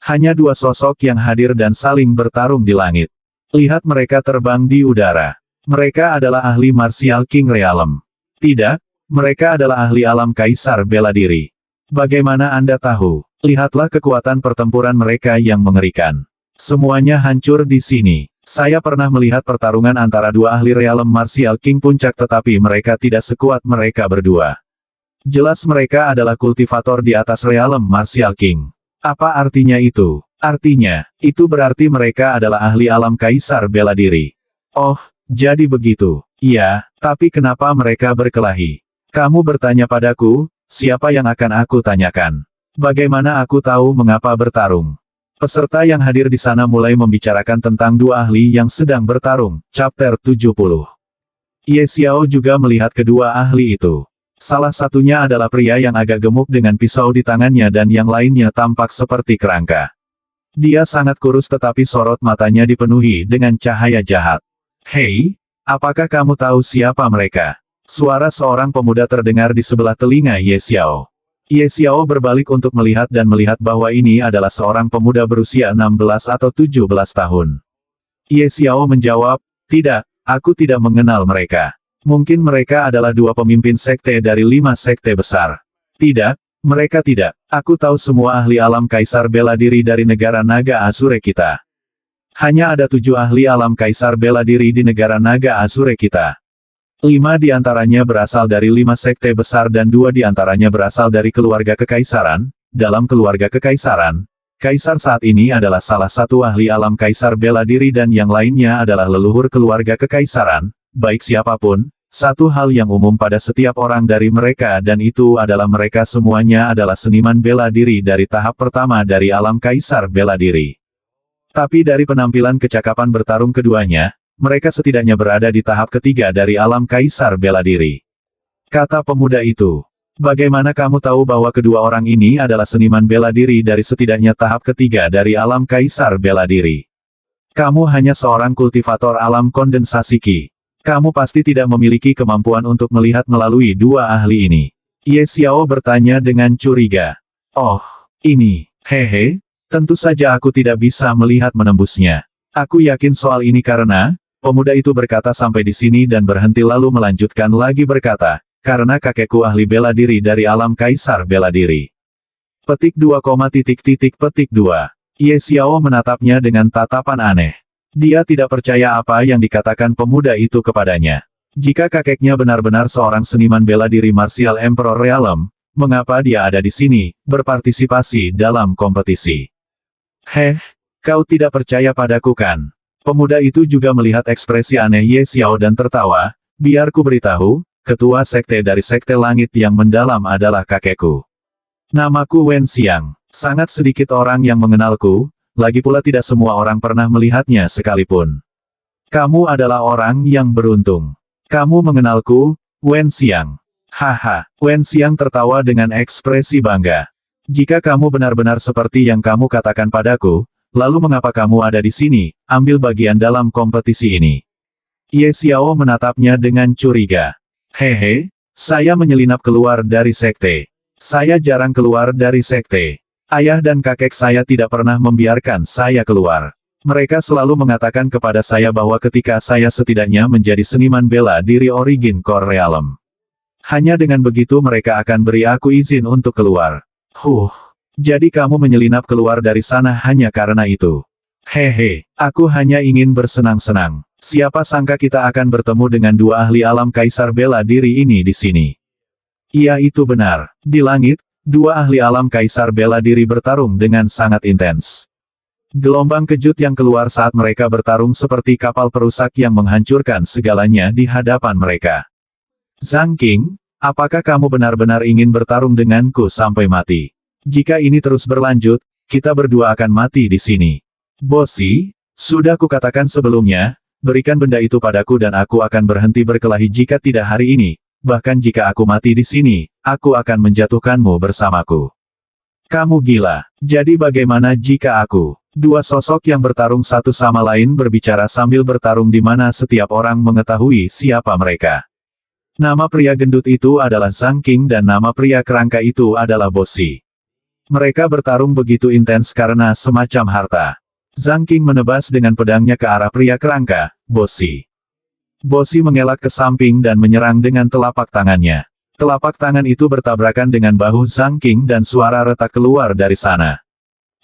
Hanya dua sosok yang hadir dan saling bertarung di langit. Lihat mereka terbang di udara. Mereka adalah ahli martial King Realm. Tidak, mereka adalah ahli alam kaisar bela diri. Bagaimana Anda tahu? Lihatlah kekuatan pertempuran mereka yang mengerikan. Semuanya hancur di sini. Saya pernah melihat pertarungan antara dua ahli realm martial King puncak tetapi mereka tidak sekuat mereka berdua. Jelas mereka adalah kultivator di atas realm martial King. Apa artinya itu? Artinya, itu berarti mereka adalah ahli alam kaisar bela diri. Oh, jadi begitu. Iya, tapi kenapa mereka berkelahi? Kamu bertanya padaku, siapa yang akan aku tanyakan? Bagaimana aku tahu mengapa bertarung? Peserta yang hadir di sana mulai membicarakan tentang dua ahli yang sedang bertarung, chapter 70. Ye Xiao juga melihat kedua ahli itu. Salah satunya adalah pria yang agak gemuk dengan pisau di tangannya dan yang lainnya tampak seperti kerangka. Dia sangat kurus tetapi sorot matanya dipenuhi dengan cahaya jahat. Hei, apakah kamu tahu siapa mereka? Suara seorang pemuda terdengar di sebelah telinga Ye Xiao. Ye Xiao berbalik untuk melihat dan melihat bahwa ini adalah seorang pemuda berusia 16 atau 17 tahun. Ye Xiao menjawab, tidak, aku tidak mengenal mereka. Mungkin mereka adalah dua pemimpin sekte dari 5 sekte besar. Tidak, mereka tidak. Aku tahu semua ahli alam kaisar bela diri dari negara naga Asure kita. Hanya ada 7 ahli alam kaisar bela diri di negara naga Asure kita. 5 di antaranya berasal dari 5 sekte besar dan 2 di antaranya berasal dari keluarga kekaisaran. Dalam keluarga kekaisaran, kaisar saat ini adalah salah satu ahli alam kaisar bela diri dan yang lainnya adalah leluhur keluarga kekaisaran, baik siapapun. Satu hal yang umum pada setiap orang dari mereka dan itu adalah mereka semuanya adalah seniman bela diri dari tahap pertama dari alam kaisar bela diri. Tapi dari penampilan kecakapan bertarung keduanya, mereka setidaknya berada di tahap ketiga dari alam kaisar bela diri. Kata pemuda itu, bagaimana kamu tahu bahwa kedua orang ini adalah seniman bela diri dari setidaknya tahap ketiga dari alam kaisar bela diri? Kamu hanya seorang kultivator alam kondensasi Qi. Kamu pasti tidak memiliki kemampuan untuk melihat melalui dua ahli ini. Ye Xiao bertanya dengan curiga. Oh, ini, hehe, tentu saja aku tidak bisa melihat menembusnya. Aku yakin soal ini karena, pemuda itu berkata sampai di sini dan berhenti lalu melanjutkan lagi berkata, karena kakekku ahli bela diri dari alam kaisar bela diri. Petik 2, petik 2. Ye Xiao menatapnya dengan tatapan aneh. Dia tidak percaya apa yang dikatakan pemuda itu kepadanya. Jika kakeknya benar-benar seorang seniman bela diri Martial Emperor Realm, mengapa dia ada di sini, berpartisipasi dalam kompetisi? Heh, kau tidak percaya padaku kan? Pemuda itu juga melihat ekspresi aneh Ye Xiao dan tertawa, biar ku beritahu, ketua sekte dari sekte langit yang mendalam adalah kakekku. Namaku Wen Xiang. Sangat sedikit orang yang mengenalku, lagi pula tidak semua orang pernah melihatnya sekalipun. Kamu adalah orang yang beruntung. Kamu mengenalku, Wen Xiang. Haha, Wen Xiang tertawa dengan ekspresi bangga. Jika kamu benar-benar seperti yang kamu katakan padaku, lalu mengapa kamu ada di sini, ambil bagian dalam kompetisi ini? Ye Xiao menatapnya dengan curiga. Hehe, saya menyelinap keluar dari sekte. Saya jarang keluar dari sekte. Ayah dan kakek saya tidak pernah membiarkan saya keluar. Mereka selalu mengatakan kepada saya bahwa ketika saya setidaknya menjadi seniman bela diri Origin Core Realm. Hanya dengan begitu mereka akan beri aku izin untuk keluar. Jadi kamu menyelinap keluar dari sana hanya karena itu. Hehe, aku hanya ingin bersenang-senang. Siapa sangka kita akan bertemu dengan dua ahli alam kaisar bela diri ini di sini. Iya itu benar, di langit, dua ahli alam kaisar bela diri bertarung dengan sangat intens. Gelombang kejut yang keluar saat mereka bertarung seperti kapal perusak yang menghancurkan segalanya di hadapan mereka. Zhang Qing, apakah kamu benar-benar ingin bertarung denganku sampai mati? Jika ini terus berlanjut, kita berdua akan mati di sini. Bosi, sudah kukatakan sebelumnya, berikan benda itu padaku dan aku akan berhenti berkelahi jika tidak hari ini, bahkan jika aku mati di sini, aku akan menjatuhkanmu bersamaku. Kamu gila, jadi bagaimana jika aku? Dua sosok yang bertarung satu sama lain berbicara sambil bertarung di mana setiap orang mengetahui siapa mereka. Nama pria gendut itu adalah Zhang Qing dan nama pria kerangka itu adalah Bosi. Mereka bertarung begitu intens karena semacam harta. Zhang Qing menebas dengan pedangnya ke arah pria kerangka, Bosi. Bosi mengelak ke samping dan menyerang dengan telapak tangannya. Telapak tangan itu bertabrakan dengan bahu Zhang Qing dan suara retak keluar dari sana.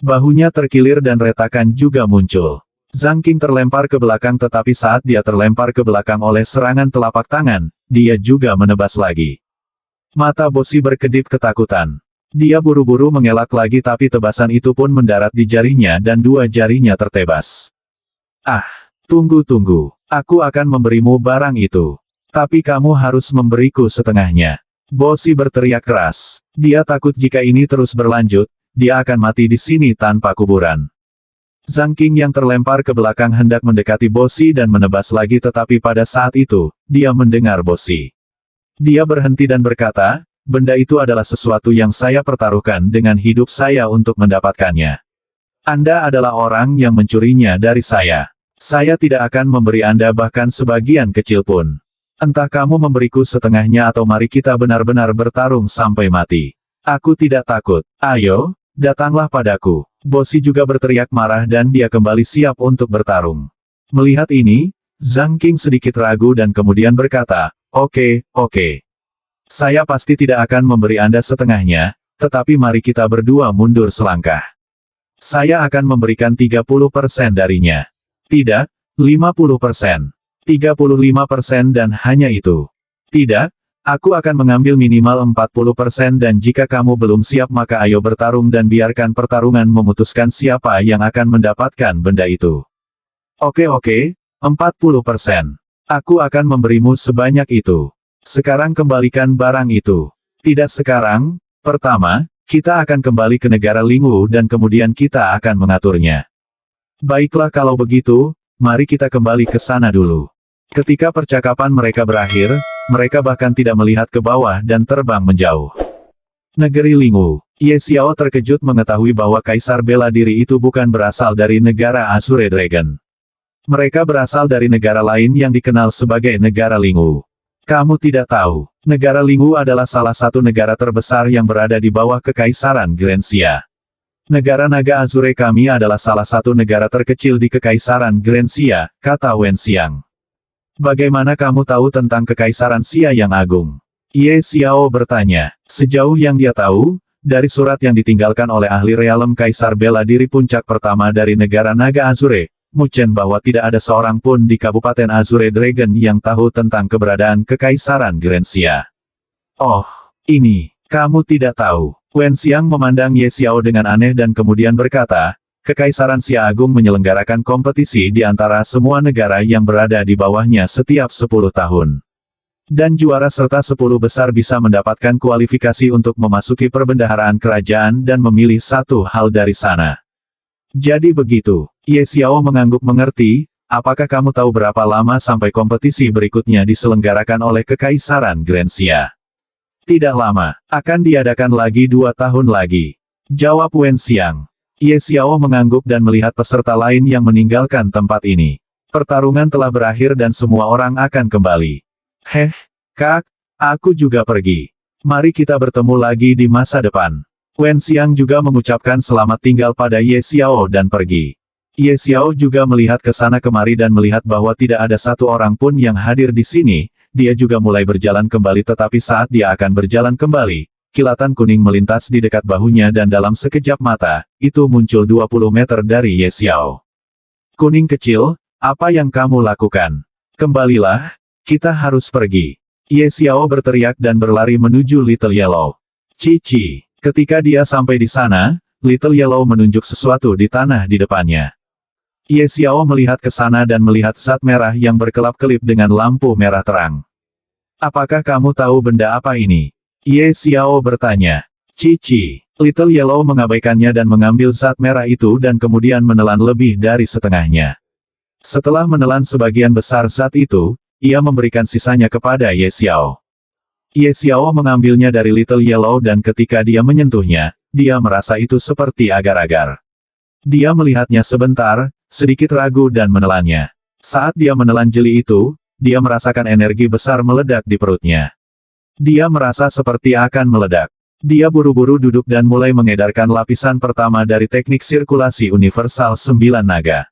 Bahunya terkilir dan retakan juga muncul. Zhang Qing terlempar ke belakang tetapi saat dia terlempar ke belakang oleh serangan telapak tangan, dia juga menebas lagi. Mata Bosi berkedip ketakutan. Dia buru-buru mengelak lagi tapi tebasan itu pun mendarat di jarinya dan dua jarinya tertebas. Ah, tunggu. Aku akan memberimu barang itu. Tapi kamu harus memberiku setengahnya. Bosi berteriak keras. Dia takut jika ini terus berlanjut, dia akan mati di sini tanpa kuburan. Zhang Qing yang terlempar ke belakang hendak mendekati Bosi dan menebas lagi tetapi pada saat itu, dia mendengar Bosi. Dia berhenti dan berkata, benda itu adalah sesuatu yang saya pertaruhkan dengan hidup saya untuk mendapatkannya. Anda adalah orang yang mencurinya dari saya. Saya tidak akan memberi Anda bahkan sebagian kecil pun. Entah kamu memberiku setengahnya atau mari kita benar-benar bertarung sampai mati. Aku tidak takut. Ayo, datanglah padaku. Bosi juga berteriak marah dan dia kembali siap untuk bertarung. Melihat ini, Zhang Qing sedikit ragu dan kemudian berkata, Oke. Saya pasti tidak akan memberi Anda setengahnya, tetapi mari kita berdua mundur selangkah. Saya akan memberikan 30% darinya. Tidak, 50%. 35% dan hanya itu. Tidak, aku akan mengambil minimal 40% dan jika kamu belum siap maka ayo bertarung dan biarkan pertarungan memutuskan siapa yang akan mendapatkan benda itu. Oke, 40%. Aku akan memberimu sebanyak itu. Sekarang kembalikan barang itu. Tidak sekarang, pertama, kita akan kembali ke negara Lingwu dan kemudian kita akan mengaturnya. Baiklah kalau begitu, mari kita kembali ke sana dulu. Ketika percakapan mereka berakhir, mereka bahkan tidak melihat ke bawah dan terbang menjauh. Negeri Lingwu. Ye Xiao terkejut mengetahui bahwa kaisar bela diri itu bukan berasal dari negara Azure Dragon. Mereka berasal dari negara lain yang dikenal sebagai negara Lingwu. Kamu tidak tahu, negara Lingwu adalah salah satu negara terbesar yang berada di bawah kekaisaran Grensia. Negara naga Azure kami adalah salah satu negara terkecil di kekaisaran Grensia, kata Wen Xiang. Bagaimana kamu tahu tentang kekaisaran Xia yang agung? Ye Xiao bertanya. Sejauh yang dia tahu, dari surat yang ditinggalkan oleh ahli realem kaisar bela diri puncak pertama dari negara naga Azure, Mu Chen bahwa tidak ada seorang pun di Kabupaten Azure Dragon yang tahu tentang keberadaan kekaisaran Grensia. Oh, ini, kamu tidak tahu. Wen Xiang memandang Ye Xiao dengan aneh dan kemudian berkata, Kekaisaran Xia Agung menyelenggarakan kompetisi di antara semua negara yang berada di bawahnya setiap 10 tahun. Dan juara serta 10 besar bisa mendapatkan kualifikasi untuk memasuki perbendaharaan kerajaan dan memilih satu hal dari sana. Jadi begitu. Ye Xiao mengangguk mengerti. Apakah kamu tahu berapa lama sampai kompetisi berikutnya diselenggarakan oleh Kekaisaran Grensia? Tidak lama. Akan diadakan lagi 2 tahun lagi. Jawab Wen Xiang. Ye Xiao mengangguk dan melihat peserta lain yang meninggalkan tempat ini. Pertarungan telah berakhir dan semua orang akan kembali. Kak, aku juga pergi. Mari kita bertemu lagi di masa depan. Wen Xiang juga mengucapkan selamat tinggal pada Ye Xiao dan pergi. Ye Xiao juga melihat ke sana kemari dan melihat bahwa tidak ada satu orang pun yang hadir di sini. Dia juga mulai berjalan kembali, tetapi saat dia akan berjalan kembali, kilatan kuning melintas di dekat bahunya dan dalam sekejap mata, itu muncul 20 meter dari Ye Xiao. Kuning kecil, apa yang kamu lakukan? Kembalilah. Kita harus pergi. Ye Xiao berteriak dan berlari menuju Little Yellow. Cici. Ketika dia sampai di sana, Little Yellow menunjuk sesuatu di tanah di depannya. Ye Xiao melihat ke sana dan melihat zat merah yang berkelap-kelip dengan lampu merah terang. Apakah kamu tahu benda apa ini? Ye Xiao bertanya. Cici. Little Yellow mengabaikannya dan mengambil zat merah itu dan kemudian menelan lebih dari setengahnya. Setelah menelan sebagian besar zat itu, ia memberikan sisanya kepada Ye Xiao. Ye Xiao mengambilnya dari Little Yellow dan ketika dia menyentuhnya, dia merasa itu seperti agar-agar. Dia melihatnya sebentar, sedikit ragu dan menelannya. Saat dia menelan jeli itu, dia merasakan energi besar meledak di perutnya. Dia merasa seperti akan meledak. Dia buru-buru duduk dan mulai mengedarkan lapisan pertama dari teknik sirkulasi universal 9 naga.